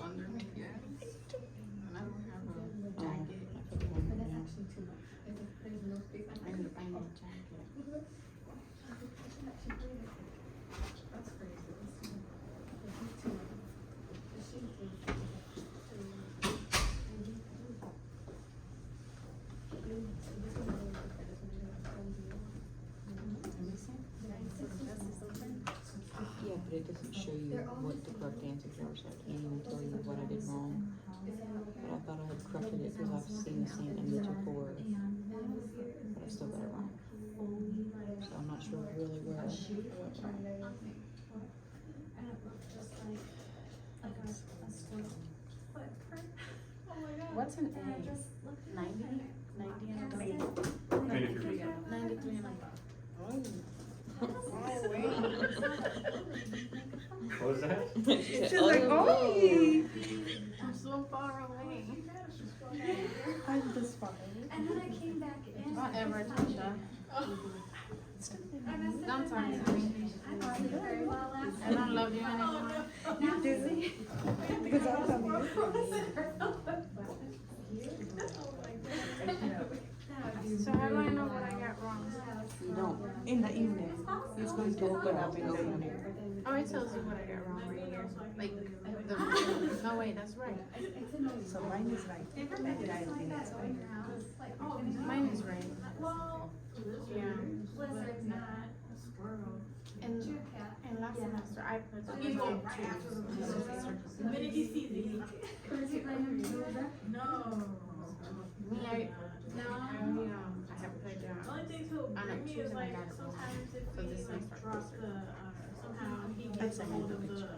underneath it. And I don't have a jacket. I put one down. I need to find a jacket. Yeah, but it doesn't show you what the correct answers are, so I can't even tell you what I did wrong. But I thought I had corrected it because I've seen the same image before, but I still got it wrong. So I'm not sure really where I went wrong. What's an A? 90? 90 and a 3. 93. 93 and a What was that? She's like, oh. I'm so far away. I'm this far. And then I came back in. Whatever, Tasha. Don't talk to me. I thought you very well last I don't love you anymore. Now see. Because I come here. So how do I know what I got wrong? You don't. In the evening, it's going to open up and open it. Oh, it tells you what I got wrong right here. Like, the, no wait, that's right. So mine is right. And I think it's right. Mine is right. Well, Yeah. Blizzard's not. And, True cat. and last semester I put the You two. The minute you see the. No. Me, I No. have put Only thing to I know, bring me choose is and I like got it wrong. sometimes if So we this like one's drop starts the, somehow he I'd gets say a hold no of the, picture.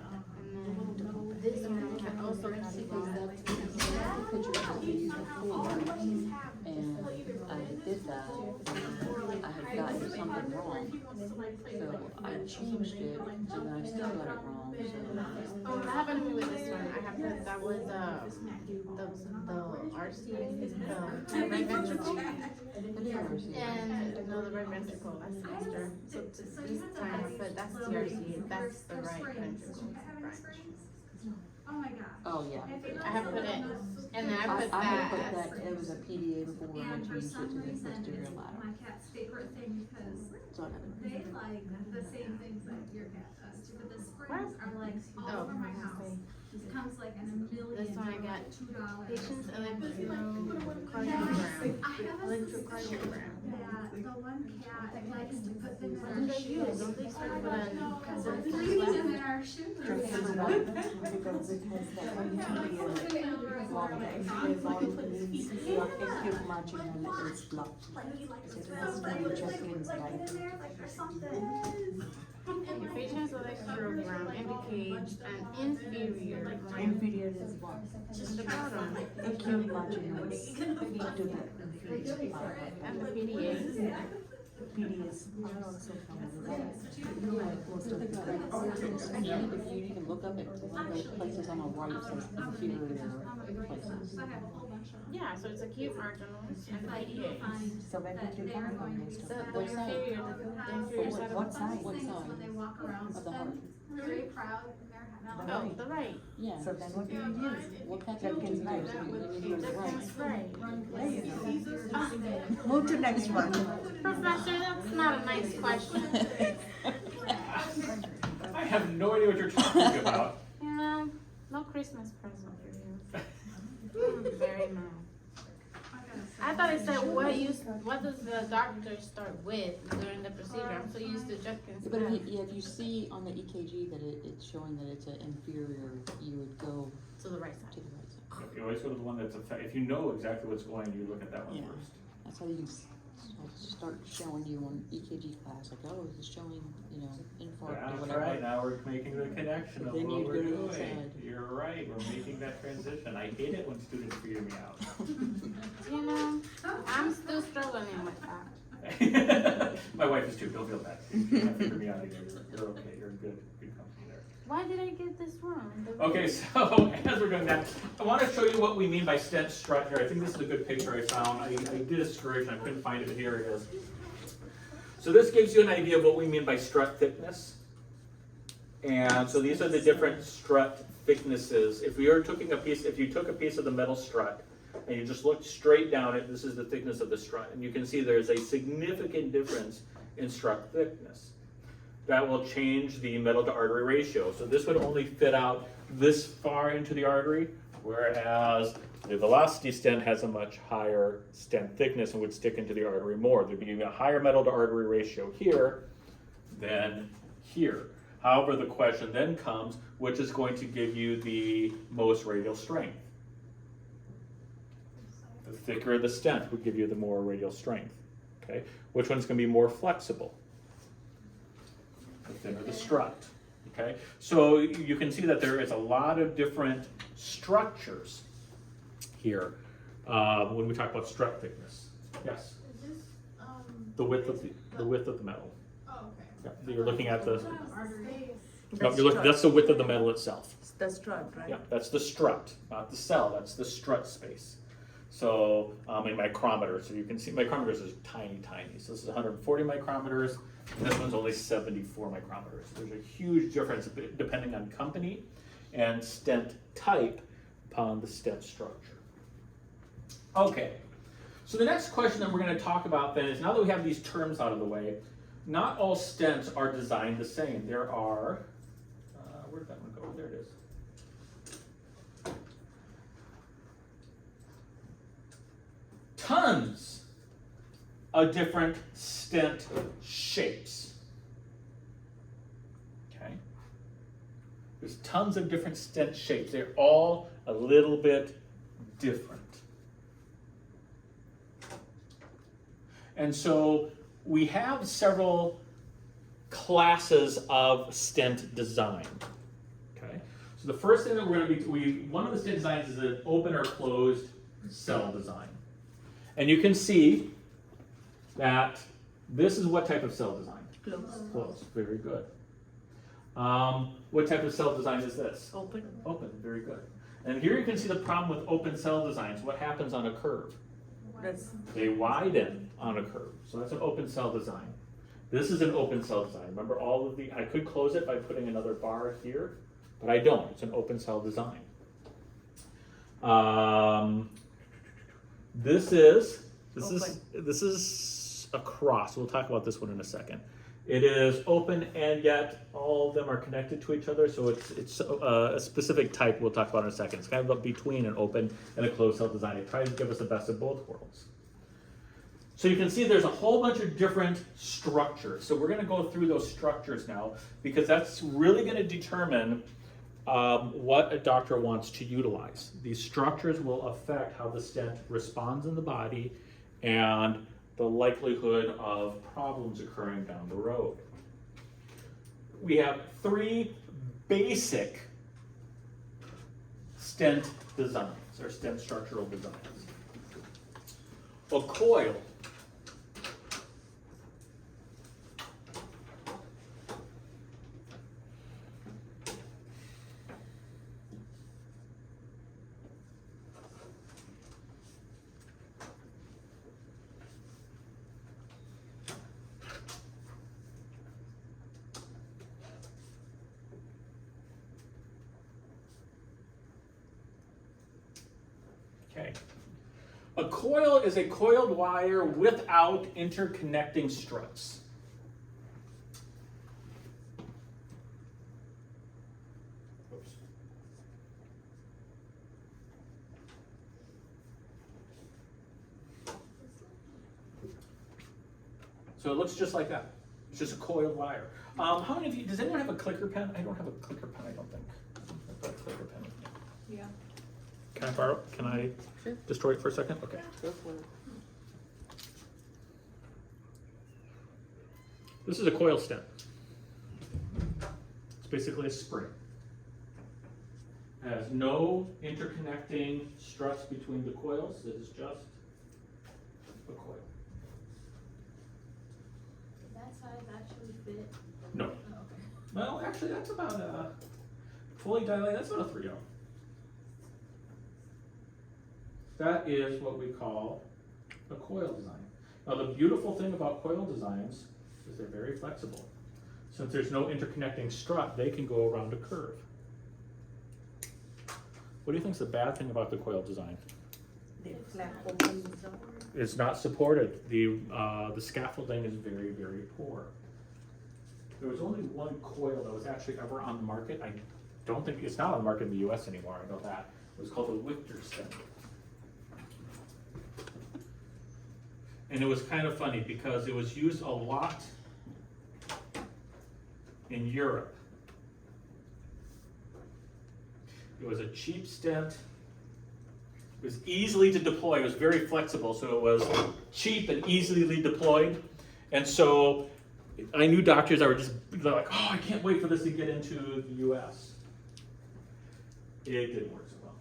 and then this one I also got it wrong. And I did that, I had gotten something wrong, so I changed it, and then I still got it wrong, so. Oh, that happened to me with this one. I have put that was the RC, the right ventricle, and no, the right ventricle last semester. So this time I put that's the RC, that's the right ventricle. Right. Oh my god. Oh, yeah. I have put it, and then I put I had that. put that, it was a PDA before, and I And for changed it some to the reason, posterior it's lateral. my cat's favorite thing because So I got it. they like the same things that your cat does too, but the springs What? are like all Oh, over my house. It comes like in a million. This one I got $2. Patient's electrocardiogram. I have a Electrocardiogram. that the one cat likes to put them in What our do they use? shoes. Don't they start with a Because they're leaving them in our shoes. Because it has that one PDA long leg, it's all acute marginal is blocked. It has to be just inside. Patient's electrocardiogram indicates an inferior. Inferior is what? At the bottom. Acute marginal is to the inferior part. And the PDA. PDS are also found in that. Most of the places. And if you even look up at one of those places on the right, it says inferior places. I have a whole bunch of them. Yeah, so it's acute marginals and Like you'll PDA. find So when that did you they are find going them? to be The What side? inferior, the inferior side of What the side? things What when they side? walk around Of the them, heart. very proud in their house. Oh, the right. Yeah. So then what do you use? What kind of kids right? You use The right. cat's right. There you go. Move to next one. Professor, that's not a nice question. I have no idea what you're talking about. You know, no Christmas present for you. Very mad. I thought it said what does the doctor start with during the procedure? I'm so used to Judkins. But if you see on the EKG that it's showing that it's an inferior, you would go To the right to side. the right side. You always go to the one that's if you know exactly what's going on, you look at that one Yeah. first. That's how you start showing you on EKG class, like, oh, it's showing, infarct or That's whatever. right, now we're making the connection of Then what you'd we're go to the doing. side. You're right, we're making that transition. I hate it when students figure me out. You know, I'm still struggling with that. My wife is too, don't feel bad. You don't figure me out again. You're okay, you're good company there. Why did I get this wrong? Okay, so as we're doing that, I want to show you what we mean by stent strut here. I think this is a good picture I found. I did a scratch and I couldn't find it, but here it is. So this gives you an idea of what we mean by strut thickness. And so these are the different strut thicknesses. If you took a piece of the metal strut and you just looked straight down it, this is the thickness of the strut, and you can see there's a significant difference in strut thickness. That will change the metal to artery ratio. So this would only fit out this far into the artery, whereas the velocity stent has a much higher stent thickness and would stick into the artery more. There'd be a higher metal to artery ratio here than here. However, the question then comes, which is going to give you the most radial strength? The thicker the stent would give you the more radial strength. Okay, which one's going to be more flexible? The thinner the strut. Okay, so you can see that there is a lot of different structures here when we talk about strut thickness. Yes, Is this, the width of the metal. oh, okay. Yeah, you're looking at the. Artery. No, you're looking. That's the width of the metal itself. The strut, right? Yeah, that's the strut, not the cell. That's the strut space. So in micrometers, so you can see micrometers is tiny. So this is 140 micrometers. And this one's only 74 micrometers. There's a huge difference depending on company and stent type upon the stent structure. Okay, so the next question that we're going to talk about then is, now that we have these terms out of the way, not all stents are designed the same. There are, where'd that one go? There it is. Tons of different stent shapes. Okay? There's tons of different stent shapes. They're all a little bit different. And so we have several classes of stent design. Okay? So the first thing that we're going to be, one of the stent designs is an open or closed cell design. And you can see that this is what type of cell design? Close. Closed. Very good. What type of cell design is this? Open. Open. Very good. And here you can see the problem with open cell designs. What happens on a curve? That's They widen on a curve. So that's an open cell design. This is an open cell design. Remember all of the, I could close it by putting another bar here, but I don't. It's an open cell design. This is a cross. We'll talk about this one in a second. It is open and yet all of them are connected to each other, so it's a specific type we'll talk about in a second. It's kind of up between an open and a closed cell design. It tries to give us the best of both worlds. So you can see there's a whole bunch of different structures. So we're going to go through those structures now, because that's really going to determine what a doctor wants to utilize. These structures will affect how the stent responds in the body and the likelihood of problems occurring down the road. We have three basic stent designs, or stent structural designs. A coil. Okay. A coil is a coiled wire without interconnecting struts. Oops. So it looks just like that. It's just a coiled wire. How many of you, does anyone have a clicker pen? I don't have a clicker pen, I don't think. I've got a clicker pen with me. Yeah. Can I borrow? Can I Sure. destroy it for a second? Okay. Go for it. This is a coil stent. It's basically a spring. It has no interconnecting struts between the coils. It is just a coil. Did that size actually fit? No. Oh, okay. Well, actually, that's about a fully dilated. That's about a 3/0. That is what we call a coil design. Now, the beautiful thing about coil designs is they're very flexible. Since there's no interconnecting strut, they can go around a curve. What do you think is the bad thing about the coil design? They're flat open. It's not supported. The scaffolding is very, very poor. There was only one coil that was actually ever on the market. I don't think, it's not on the market in the US anymore, I know that. It was called the Victor stent. And it was kind of funny because it was used a lot in Europe. It was a cheap stent. It was easily to deploy. It was very flexible, so it was cheap and easily deployed. And so I knew doctors that were they're like, oh, I can't wait for this to get into the US. It didn't work so well.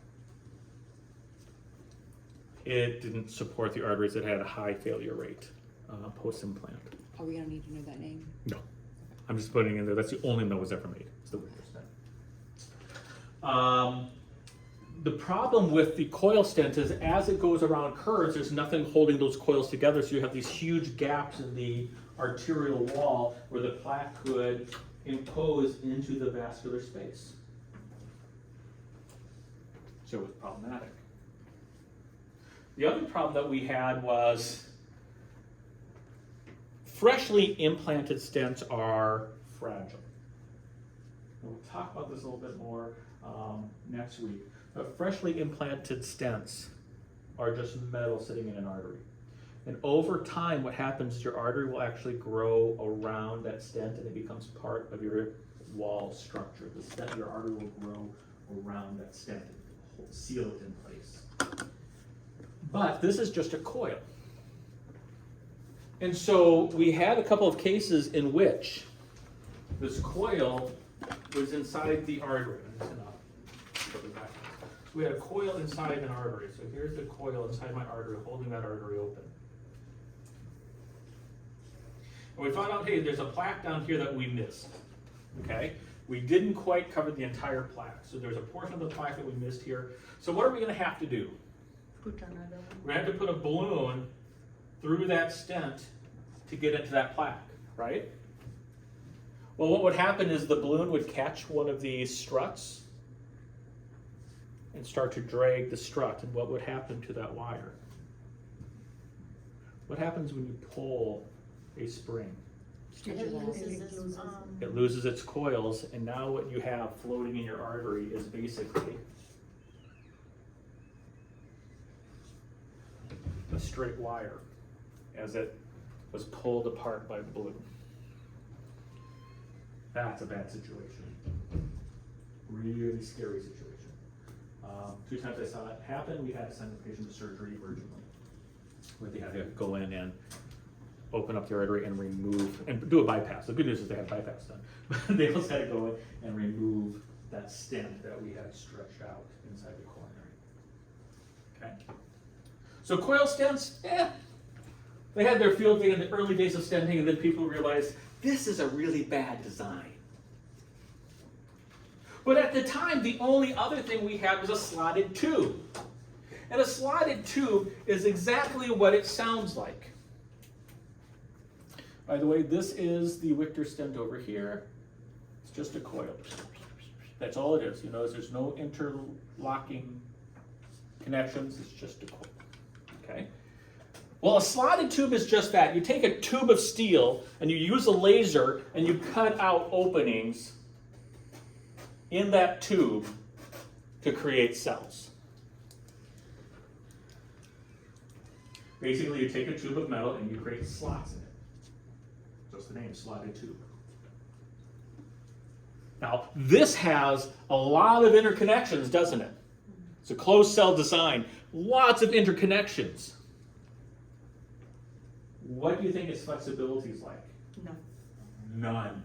It didn't support the arteries. It had a high failure rate post-implant. Are we gonna need to know that name? No, I'm just putting it in there. That's the only one that was ever made. It's the Victor stent. The problem with the coil stent is as it goes around curves, there's nothing holding those coils together, so you have these huge gaps in the arterial wall where the plaque could impose into the vascular space. So it was problematic. The other problem that we had was freshly implanted stents are fragile. We'll talk about this a little bit more next week. But freshly implanted stents are just metal sitting in an artery. And over time, what happens is your artery will actually grow around that stent and it becomes part of your wall structure. The stent, your artery will grow around that stent and seal it in place. But this is just a coil. And so we had a couple of cases in which this coil was inside the artery. We had a coil inside an artery. So here's the coil inside my artery, holding that artery open. And we found out, hey, there's a plaque down here that we missed. Okay? We didn't quite cover the entire plaque. So there's a portion of the plaque that we missed here. So what are we going to have to do? We're going to have to put a balloon through that stent to get into that plaque, right? Well, what would happen is the balloon would catch one of these struts and start to drag the strut. And what would happen to that wire? What happens when you pull a spring? It loses its coils, and now what you have floating in your artery is basically a straight wire as it was pulled apart by the balloon. That's a bad situation. Really scary situation. 2 times I saw it happen, we had to send the patient to surgery urgently, where they had to go in and open up the artery and remove, and do a bypass. The good news is they had a bypass done. But they also had to go in and remove that stent that we had stretched out inside the coronary. Okay? So coil stents, they had their field day in the early days of stenting, and then people realized, this is a really bad design. But at the time, the only other thing we had was a slotted tube. And a slotted tube is exactly what it sounds like. By the way, this is the Victor stent over here. It's just a coil. That's all it is. You notice there's no interlocking connections. It's just a coil. Okay? Well, a slotted tube is just that. You take a tube of steel and you use a laser and you cut out openings in that tube to create cells. Basically, you take a tube of metal and you create slots in it. Just the name, slotted tube. Now, this has a lot of interconnections, doesn't it? It's a closed cell design. Lots of interconnections. What do you think its flexibility is like? No. None.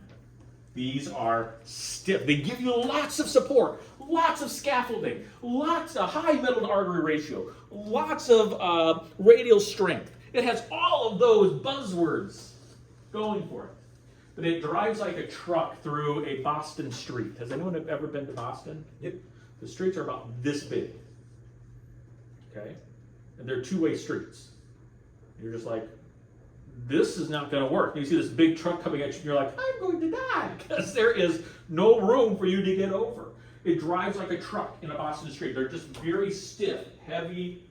These are stiff. They give you lots of support, lots of scaffolding, lots of high metal to artery ratio, lots of radial strength. It has all of those buzzwords going for it. But it drives like a truck through a Boston street. Has anyone ever been to Boston? Yep. The streets are about this big. Okay? And they're two-way streets. You're just like, this is not going to work. You see this big truck coming at you, and you're like, I'm going to die, because there is no room for you to get over. It drives like a truck in a Boston street. They're just very stiff, heavy,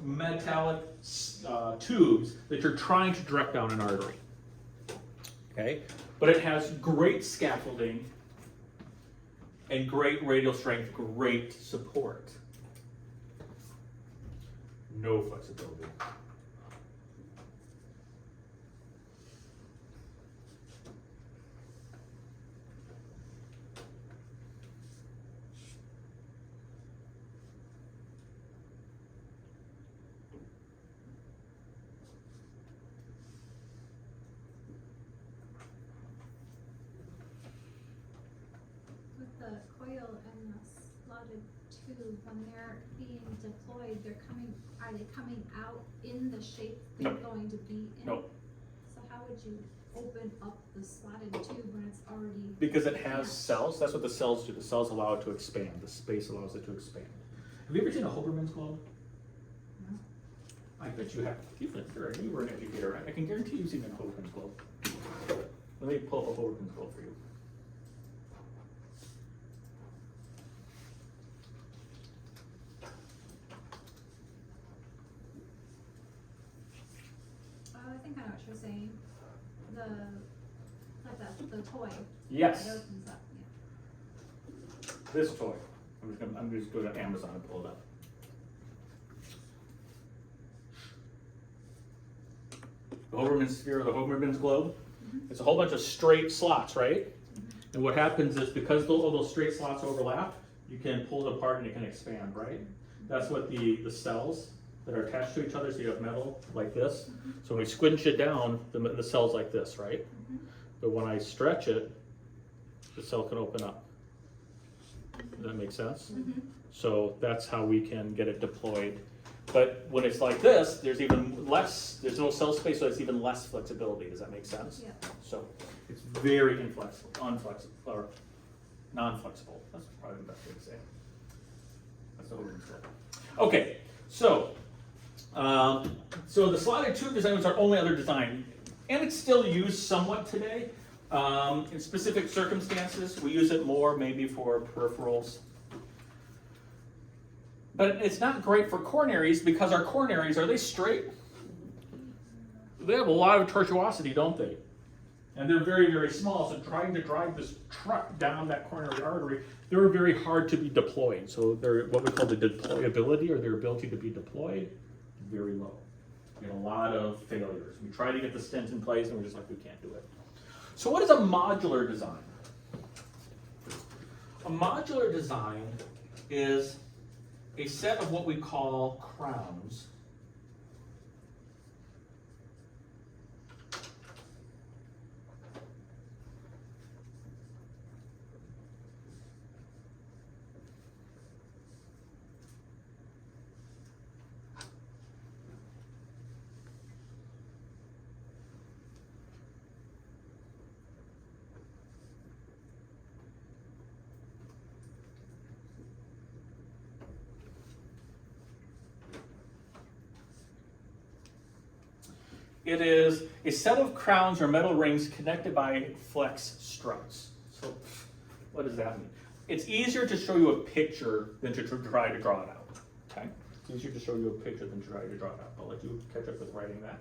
metallic tubes that you're trying to direct down an artery. Okay? But it has great scaffolding and great radial strength, great support. No flexibility. With the coil and the slotted tube, when they're being deployed, are they coming out in the shape they're No. going to be in? No. So how would you open up the slotted tube when it's already? Because it has cells. That's what the cells do. The cells allow it to expand. The space allows it to expand. Have you ever seen a Hoberman's globe? No. I bet you have. You were an educator. Right? I can guarantee you've seen a Hoberman's globe. Let me pull up a Hoberman's globe for you. Oh, I think I know what you're saying. The toy. Yes. It opens up, yeah. This toy. I'm just going to Amazon and pull it up. The Hoberman sphere, or the Hoberman's globe. It's a whole bunch of straight slots, right? And what happens is because all those straight slots overlap, you can pull it apart and it can expand, right? That's what the cells that are attached to each other, so you have metal like this. So when we squinch it down, the cell's like this, right? But when I stretch it, the cell can open up. Does that make sense? So that's how we can get it deployed. But when it's like this, there's no cell space, so it's even less flexibility. Does that make sense? Yeah. So it's very or non-flexible. That's probably the best way to say it. That's the Hoberman's globe. Okay, so the slotted tube design was our only other design, and it's still used somewhat today. In specific circumstances, we use it more maybe for peripherals. But it's not great for coronaries because our coronaries, are they straight? They have a lot of tortuosity, don't they? And they're very, very small, so trying to drive this truck down that coronary artery, they're very hard to be deployed. So they're what we call the deployability, or their ability to be deployed, very low. We get a lot of failures. We try to get the stent in place and we're just like, we can't do it. So what is a modular design? A modular design is a set of what we call crowns. It is a set of crowns or metal rings connected by flex struts. So what does that mean? It's easier to show you a picture than to try to draw it out. Okay? It's easier to show you a picture than to try to draw it out. I'll let you catch up with writing that.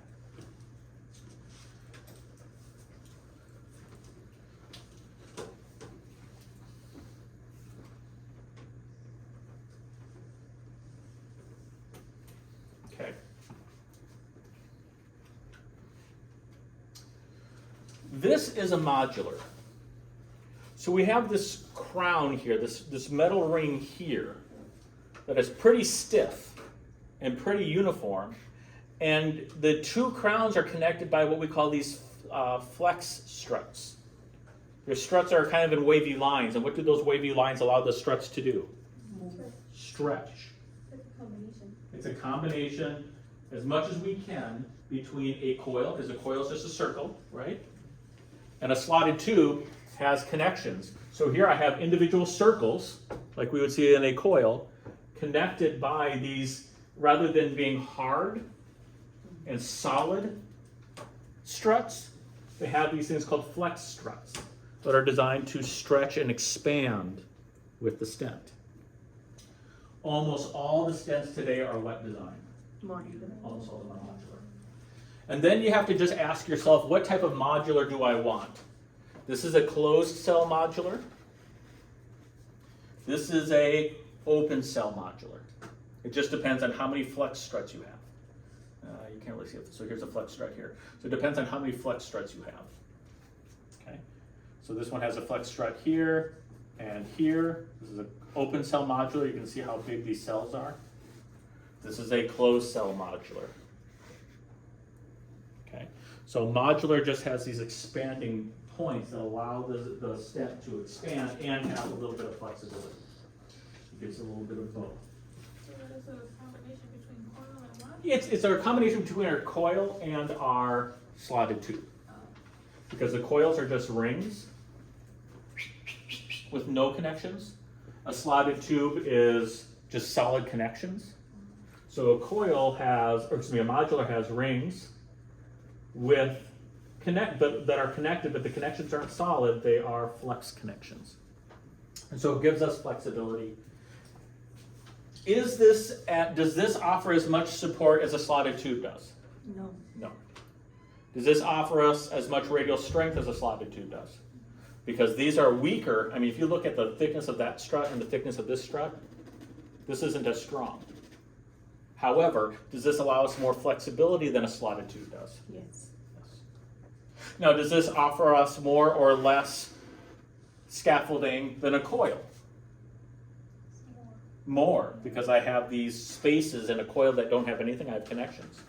Okay. This is a modular. So we have this crown here, this metal ring here, that is pretty stiff and pretty uniform. And the two crowns are connected by what we call these flex struts. Your struts are kind of in wavy lines. And what do those wavy lines allow the struts to do? Stretch. It's a combination. It's a combination, as much as we can, between a coil, because a coil is just a circle, right? And a slotted tube has connections. So here I have individual circles, like we would see in a coil, connected by these, rather than being hard and solid struts, they have these things called flex struts that are designed to stretch and expand with the stent. Almost all the stents today are what design? Almost all of them are modular. And then you have to just ask yourself, what type of modular do I want? This is a closed cell modular. This is a open cell modular. It just depends on how many flex struts you have. You can't really see it, so here's a flex strut here. So it depends on how many flex struts you have. Okay, so this one has a flex strut here and here. This is an open cell modular. You can see how big these cells are. This is a closed cell modular. Okay, so modular just has these expanding points that allow the stent to expand and have a little bit of flexibility. It gives a little bit of both. So what is a combination between coil and what? It's a combination between our coil and our slotted tube. Because the coils are just rings with no connections. A slotted tube is just solid connections. So a coil has, or excuse me, a modular has rings with that are connected, but the connections aren't solid, they are flex connections. And so it gives us flexibility. Does this offer as much support as a slotted tube does? No. No. Does this offer us as much radial strength as a slotted tube does? Because these are weaker. I mean, if you look at the thickness of that strut and the thickness of this strut, this isn't as strong. However, does this allow us more flexibility than a slotted tube does? Yes. Yes. Now, does this offer us more or less scaffolding than a coil? More, because I have these spaces in a coil that don't have anything, I have connections.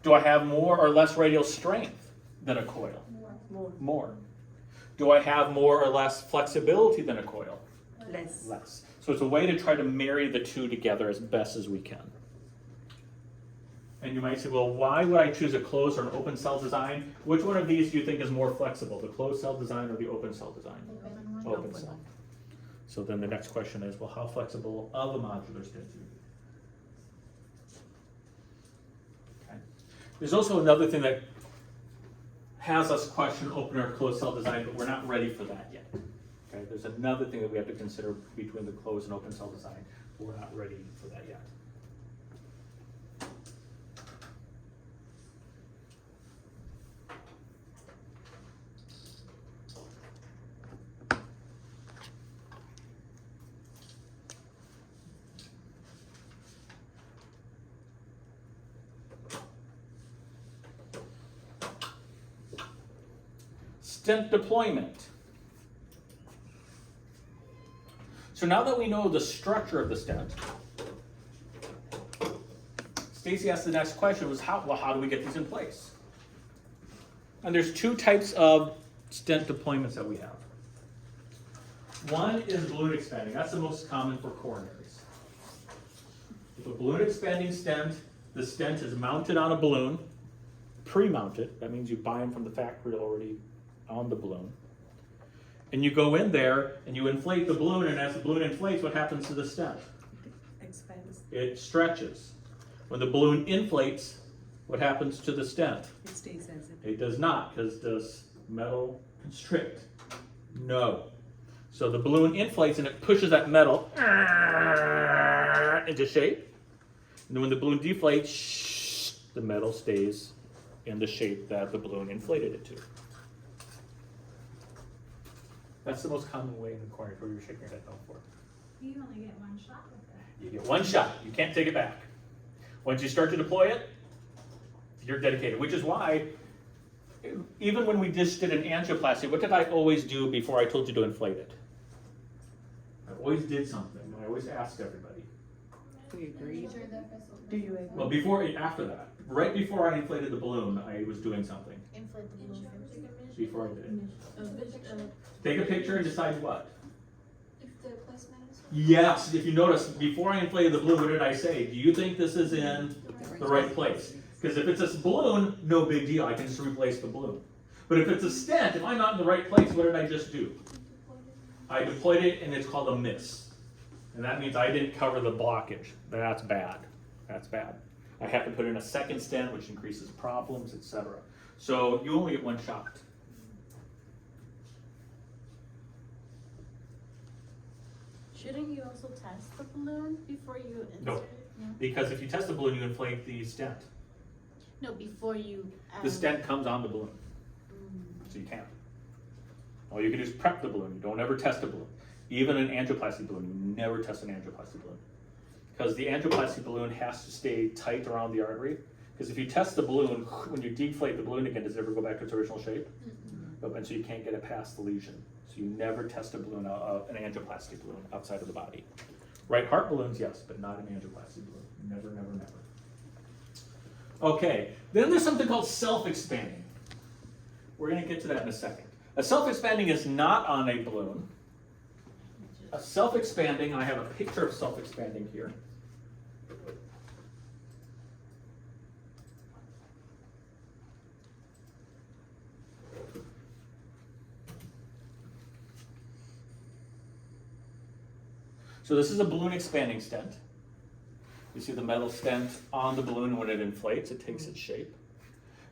Do I have more or less radial strength than a coil? More. More. Do I have more or less flexibility than a coil? Less. Less. So it's a way to try to marry the two together as best as we can. And you might say, well, why would I choose a closed or an open cell design? Which one of these do you think is more flexible, the closed cell design or the open cell design? Open cell. So then the next question is, well, how flexible of a modular stent do you need? Okay. There's also another thing that has us question open or closed cell design, but we're not ready for that yet. Okay, there's another thing that we have to consider between the closed and open cell design, but we're not ready for that yet. Stent deployment. So now that we know the structure of the stent, Stacy asked the next question was, how do we get these in place? And there's two types of stent deployments that we have. One is balloon expanding. That's the most common for coronaries. With a balloon expanding stent, the stent is mounted on a balloon, pre-mounted. That means you buy them from the factory already on the balloon. And you go in there and you inflate the balloon, and as the balloon inflates, what happens to the stent? Expands. It stretches. When the balloon inflates, what happens to the stent? It stays as it. It does not, because does metal constrict? No. So the balloon inflates and it pushes that metal into shape. And then when the balloon deflates, the metal stays in the shape that the balloon inflated it to. That's the most common way in the corner where you're shaking your head no for. You only get one shot with that. You get one shot. You can't take it back. Once you start to deploy it, you're dedicated. Which is why, even when we just did an angioplasty, what did I always do before I told you to inflate it? I always did something. I always asked everybody. We agree. Measure the vessel. Do you agree? Well, after that, right before I inflated the balloon, I was doing something. Inflate the balloon. Before I did it. Take a picture and decide what. If the placement is. Yes, if you notice, before I inflated the balloon, what did I say? Do you think this is in the right place? Because if it's a balloon, no big deal. I can just replace the balloon. But if it's a stent, if I'm not in the right place, what did I just do? I deployed it, and it's called a miss. And that means I didn't cover the blockage. That's bad. That's bad. I have to put in a second stent, which increases problems, etc. So you only get one shot. Shouldn't you also test the balloon before you insert No. it? No. Because if you test the balloon, you inflate the stent. No, before you. The stent comes on the balloon, so you can't. All you can do is prep the balloon. You don't ever test a balloon. Even an angioplasty balloon, you never test an angioplasty balloon. Because the angioplasty balloon has to stay tight around the artery. Because if you test the balloon, when you deflate the balloon again, does it ever go back to its original shape? Nope, and so you can't get it past the lesion. So you never test a balloon, an angioplasty balloon outside of the body. Right heart balloons, yes, but not an angioplasty balloon. Never, never, never. Okay, then there's something called self-expanding. We're going to get to that in a second. A self-expanding is not on a balloon. A self-expanding, I have a picture of self-expanding here. So this is a balloon expanding stent. You see the metal stent on the balloon, and when it inflates, it takes its shape.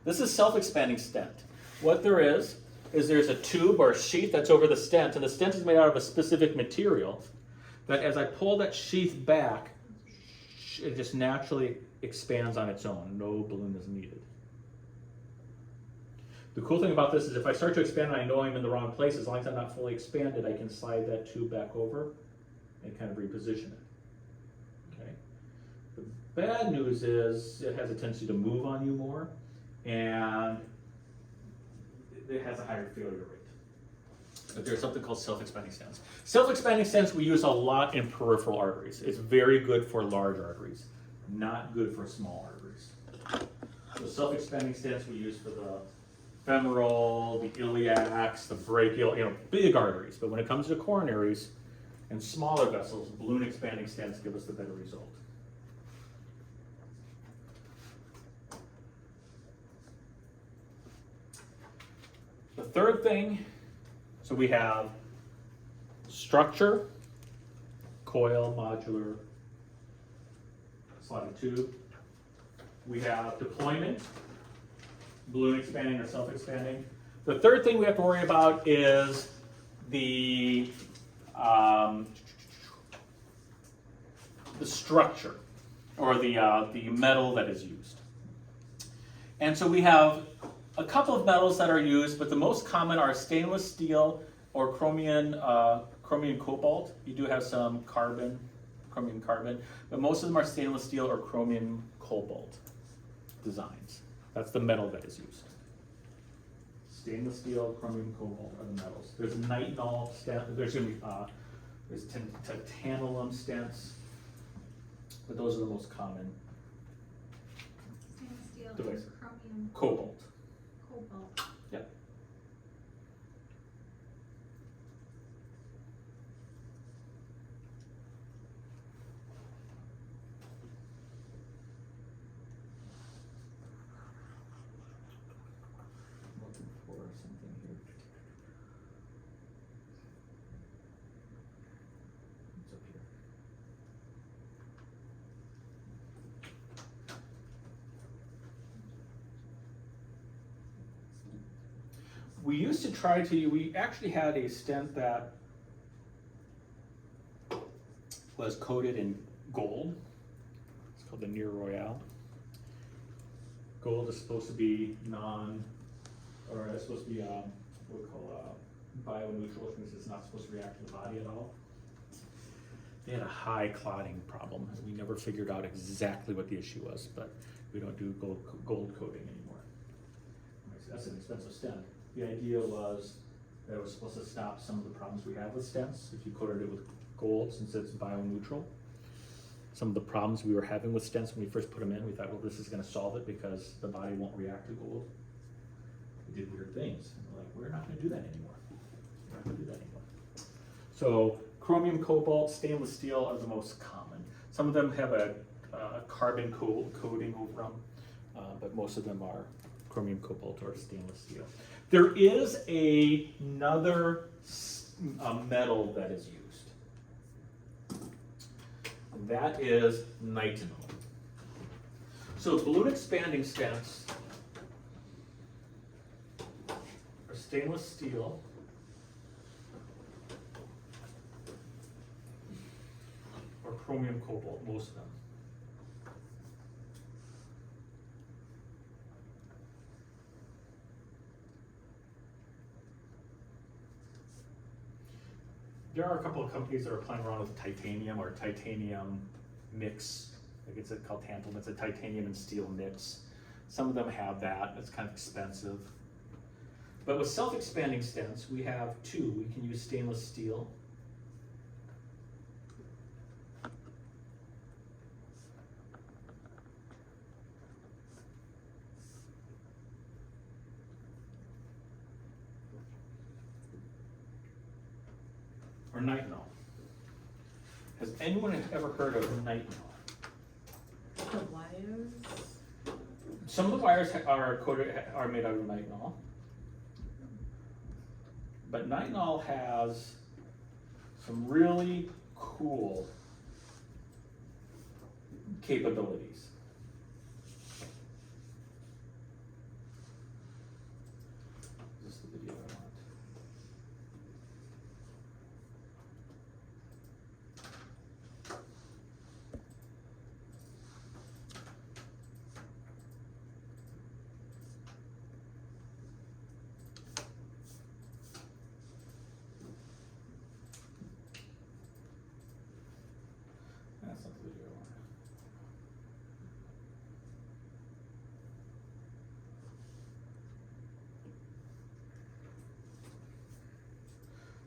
This is self-expanding stent. What there is there's a tube or a sheath that's over the stent, and the stent is made out of a specific material that as I pull that sheath back, it just naturally expands on its own. No balloon is needed. The cool thing about this is if I start to expand and I know I'm in the wrong place, as long as I'm not fully expanded, I can slide that tube back over and kind of reposition it. Okay. The bad news is it has a tendency to move on you more, and it has a higher failure rate. But there's something called self-expanding stents. Self-expanding stents we use a lot in peripheral arteries. It's very good for large arteries, not good for small arteries. So self-expanding stents we use for the femoral, the iliacs, the brachial, big arteries. But when it comes to coronaries and smaller vessels, balloon expanding stents give us the better result. The third thing, so we have structure, coil, modular, slotted tube. We have deployment, balloon expanding or self-expanding. The third thing we have to worry about is the structure or the metal that is used. And so we have a couple of metals that are used, but the most common are stainless steel or chromium cobalt. You do have some chromium carbon, but most of them are stainless steel or chromium cobalt designs. That's the metal that is used. Stainless steel, chromium cobalt are the metals. There's nitinol stent. There's going to be there's tantalum stents, but those are the most common. Stainless steel Device. and chromium Cobalt. cobalt. Yep. Looking for something here. It's up here. We used to try to, we actually had a stent that was coated in gold. It's called the Near Royale. Gold is supposed to be it's supposed to be what we call bio-neutral, which means it's not supposed to react to the body at all. They had a high clotting problem. We never figured out exactly what the issue was, but we don't do gold coating anymore. That's an expensive stent. The idea was that it was supposed to stop some of the problems we have with stents. If you coated it with gold, since it's bio-neutral, some of the problems we were having with stents when we first put them in, we thought, well, this is going to solve it because the body won't react to gold. We did weird things. And we're like, we're not going to do that anymore. We're not going to do that anymore. So chromium, cobalt, stainless steel are the most common. Some of them have a carbon coating over them, but most of them are chromium, cobalt, or stainless steel. There is another metal that is used. And that is nitinol. So balloon expanding stents are stainless steel chromium cobalt, most of them. There are a couple of companies that are playing around with titanium or titanium mix. Like it's called tantalum. It's a titanium and steel mix. Some of them have that. It's kind of expensive. But with self-expanding stents, we have two. We can use stainless steel. Or nitinol. Has anyone ever heard of nitinol? The wires. Some of the wires are made out of nitinol. But nitinol has some really cool capabilities. This is the video I want. That's not the video I want.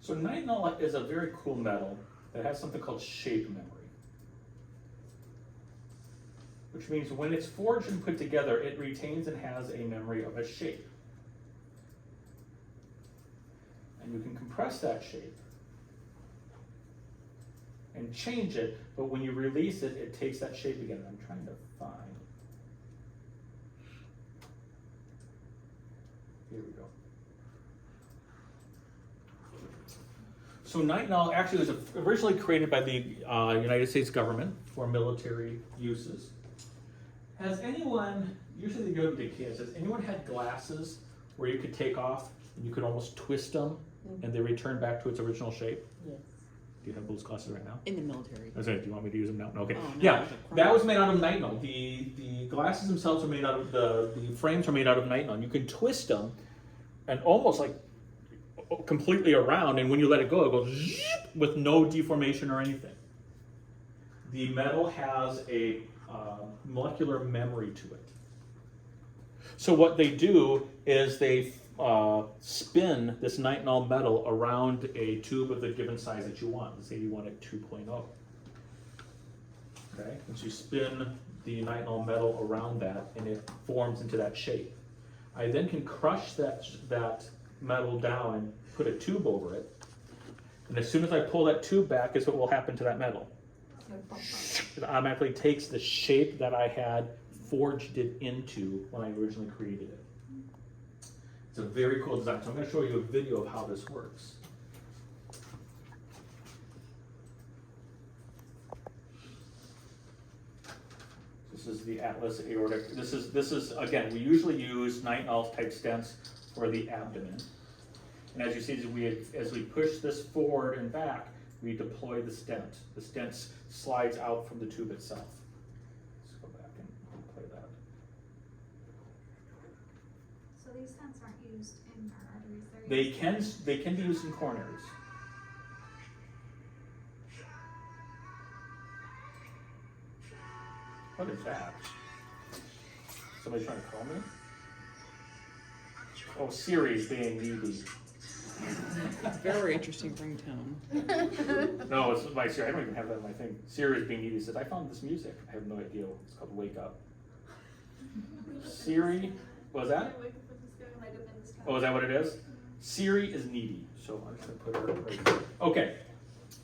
So nitinol is a very cool metal that has something called shape memory. Which means when it's forged and put together, it retains and has a memory of a shape. And you can compress that shape and change it, but when you release it, it takes that shape again. I'm trying to find. Here we go. So nitinol actually was originally created by the United States government for military uses. Has anyone, usually they go to the kids, has anyone had glasses where you could take off and you could almost twist them and they return back to its original shape? Yes. Do you have those glasses right now? In the military. I was like, do you want me to use them now? No, okay. Oh, no, Yeah, those are that was made out of nitinol. The glasses themselves are made out of, the frames are made out of nitinol. You can twist them and almost like completely around, and when you let it go, it goes zip, with no deformation or anything. The metal has a molecular memory to it. So what they do is they spin this nitinol metal around a tube of the given size that you want. Let's say you want it 2.0. Okay, and so you spin the nitinol metal around that, and it forms into that shape. I then can crush that metal down and put a tube over it, and as soon as I pull that tube back, guess what will happen to that metal? It automatically takes the shape that I had forged it into when I originally created it. It's a very cool design. So I'm going to show you a video of how this works. This is the Atlas aortic. This is again, we usually use nitinol type stents for the abdomen. And as you see, as we push this forward and back, we deploy the stent. The stent slides out from the tube itself. Let's go back and play that. So these stents aren't used in our arteries, they're used They can be used in coronaries. What is that? Somebody trying to call me? Oh, Siri's being needy. Very interesting ringtone. No, it's my Siri. I don't even have that in my thing. Siri's being needy. Says, I found this music. I have no idea. It's called Wake Up. Siri, what was that? Oh, is that what it is? Siri is needy. So I'm just going to put her right there. Okay.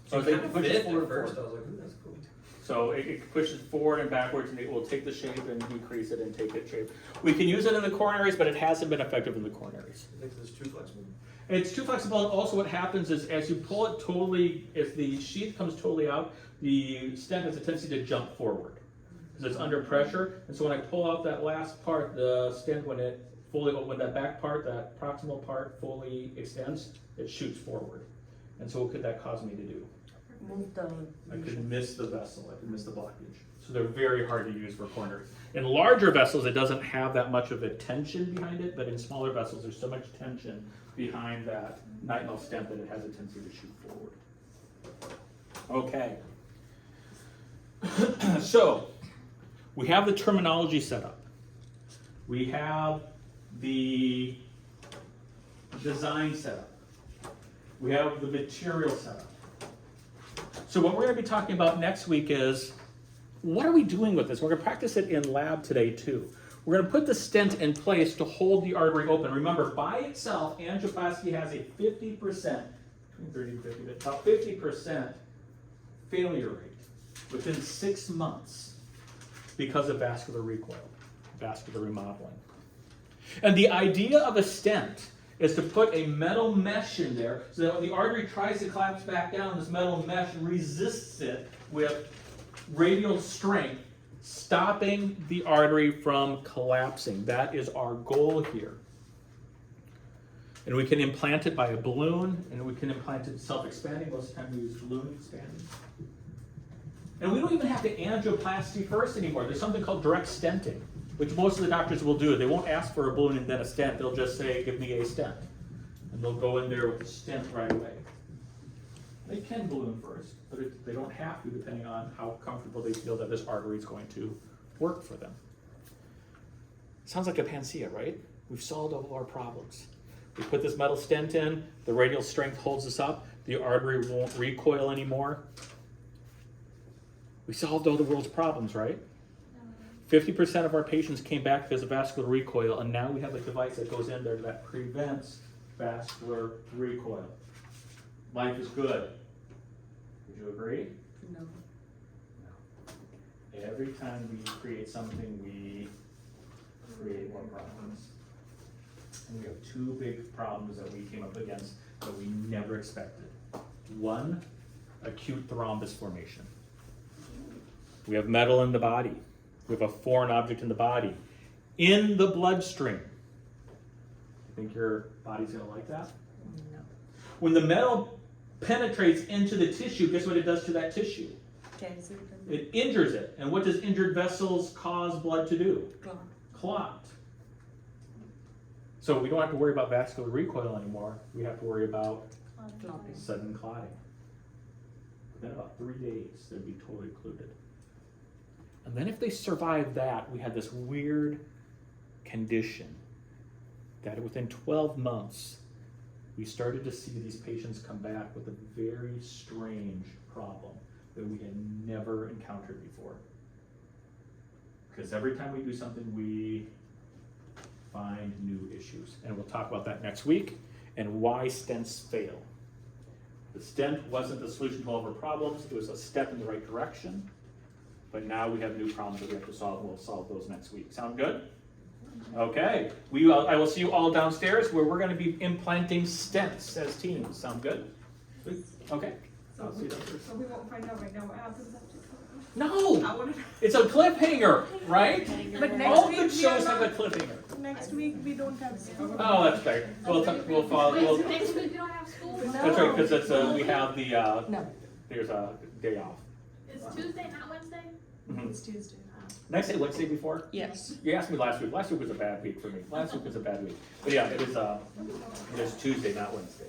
So they push it forward. First, I was like, ooh, that's cool. So it pushes forward and backwards, and it will take the shape and decrease it and take its shape. We can use it in the coronaries, but it hasn't been effective in the coronaries. I think it's too flexible. It's too flexible, and also what happens is as you pull it totally, if the sheath comes totally out, the stent has a tendency to jump forward because it's under pressure. And so when I pull out that last part, the stent, when that back part, that proximal part fully extends, it shoots forward. And so what could that cause me to do? Move the. I could miss the vessel, I could miss the blockage. So they're very hard to use for coronary. In larger vessels, it doesn't have that much of a tension behind it, but in smaller vessels, there's so much tension behind that nitinol stent that it has a tendency to shoot forward. Okay. So, we have the terminology set up. We have the design set up. We have the material set up. So what we're going to be talking about next week is, what are we doing with this? We're going to practice it in lab today too. We're going to put the stent in place to hold the artery open. Remember, by itself, angioplasty has a 50%, between 30 and 50, but about 50% failure rate within 6 months because of vascular recoil, vascular remodeling. And the idea of a stent is to put a metal mesh in there so that when the artery tries to collapse back down, this metal mesh resists it with radial strength, stopping the artery from collapsing. That is our goal here. And we can implant it by a balloon, and we can implant it self-expanding. Most of the time we use balloon expanding. And we don't even have to angioplasty first anymore. There's something called direct stenting, which most of the doctors will do. They won't ask for a balloon and then a stent. They'll just say, give me a stent. And they'll go in there with the stent right away. They can balloon first, but they don't have to, depending on how comfortable they feel that this artery is going to work for them. Sounds like a panacea, right? We've solved all of our problems. We put this metal stent in, the radial strength holds us up, the artery won't recoil anymore. We solved all the world's problems, right? 50% of our patients came back because of vascular recoil, and now we have a device that goes in there that prevents vascular recoil. Life is good. Would you agree? No. No. Every time we create something, we create more problems. And we have two big problems that we came up against that we never expected. One, acute thrombus formation. We have metal in the body. We have a foreign object in the body. In the bloodstream. You think your body's gonna like that? No. When the metal penetrates into the tissue, guess what it does to that tissue? Cancer. It injures it. And what does injured vessels cause blood to do? Clot. Clot. So we don't have to worry about vascular recoil anymore. We have to worry about Clotting. sudden clotting. Within about 3 days, they'd be totally occluded. And then if they survive that, we had this weird condition that within 12 months, we started to see these patients come back with a very strange problem that we had never encountered before. Because every time we do something, we find new issues. And we'll talk about that next week and why stents fail. The stent wasn't the solution to all of our problems. It was a step in the right direction. But now we have new problems that we have to solve, and we'll solve those next week. Sound good? Okay. I will see you all downstairs where we're going to be implanting stents as teams. Sound good? Okay. I'll see you downstairs. So we won't find out right now what happens after. No! I wanna, It's a cliffhanger, right? but All next week good we shows are have a not, cliffhanger. next week we don't have school. Oh, that's fair. We'll follow. Wait, next week we don't have school? That's right, because it's we have the No. there's a day off. It's Tuesday, not Wednesday? Mhm. It's Tuesday. Did I say Wednesday before? Yes. You asked me last week. Last week was a bad week for me. Last week was a bad week. But yeah, it is Tuesday, not Wednesday.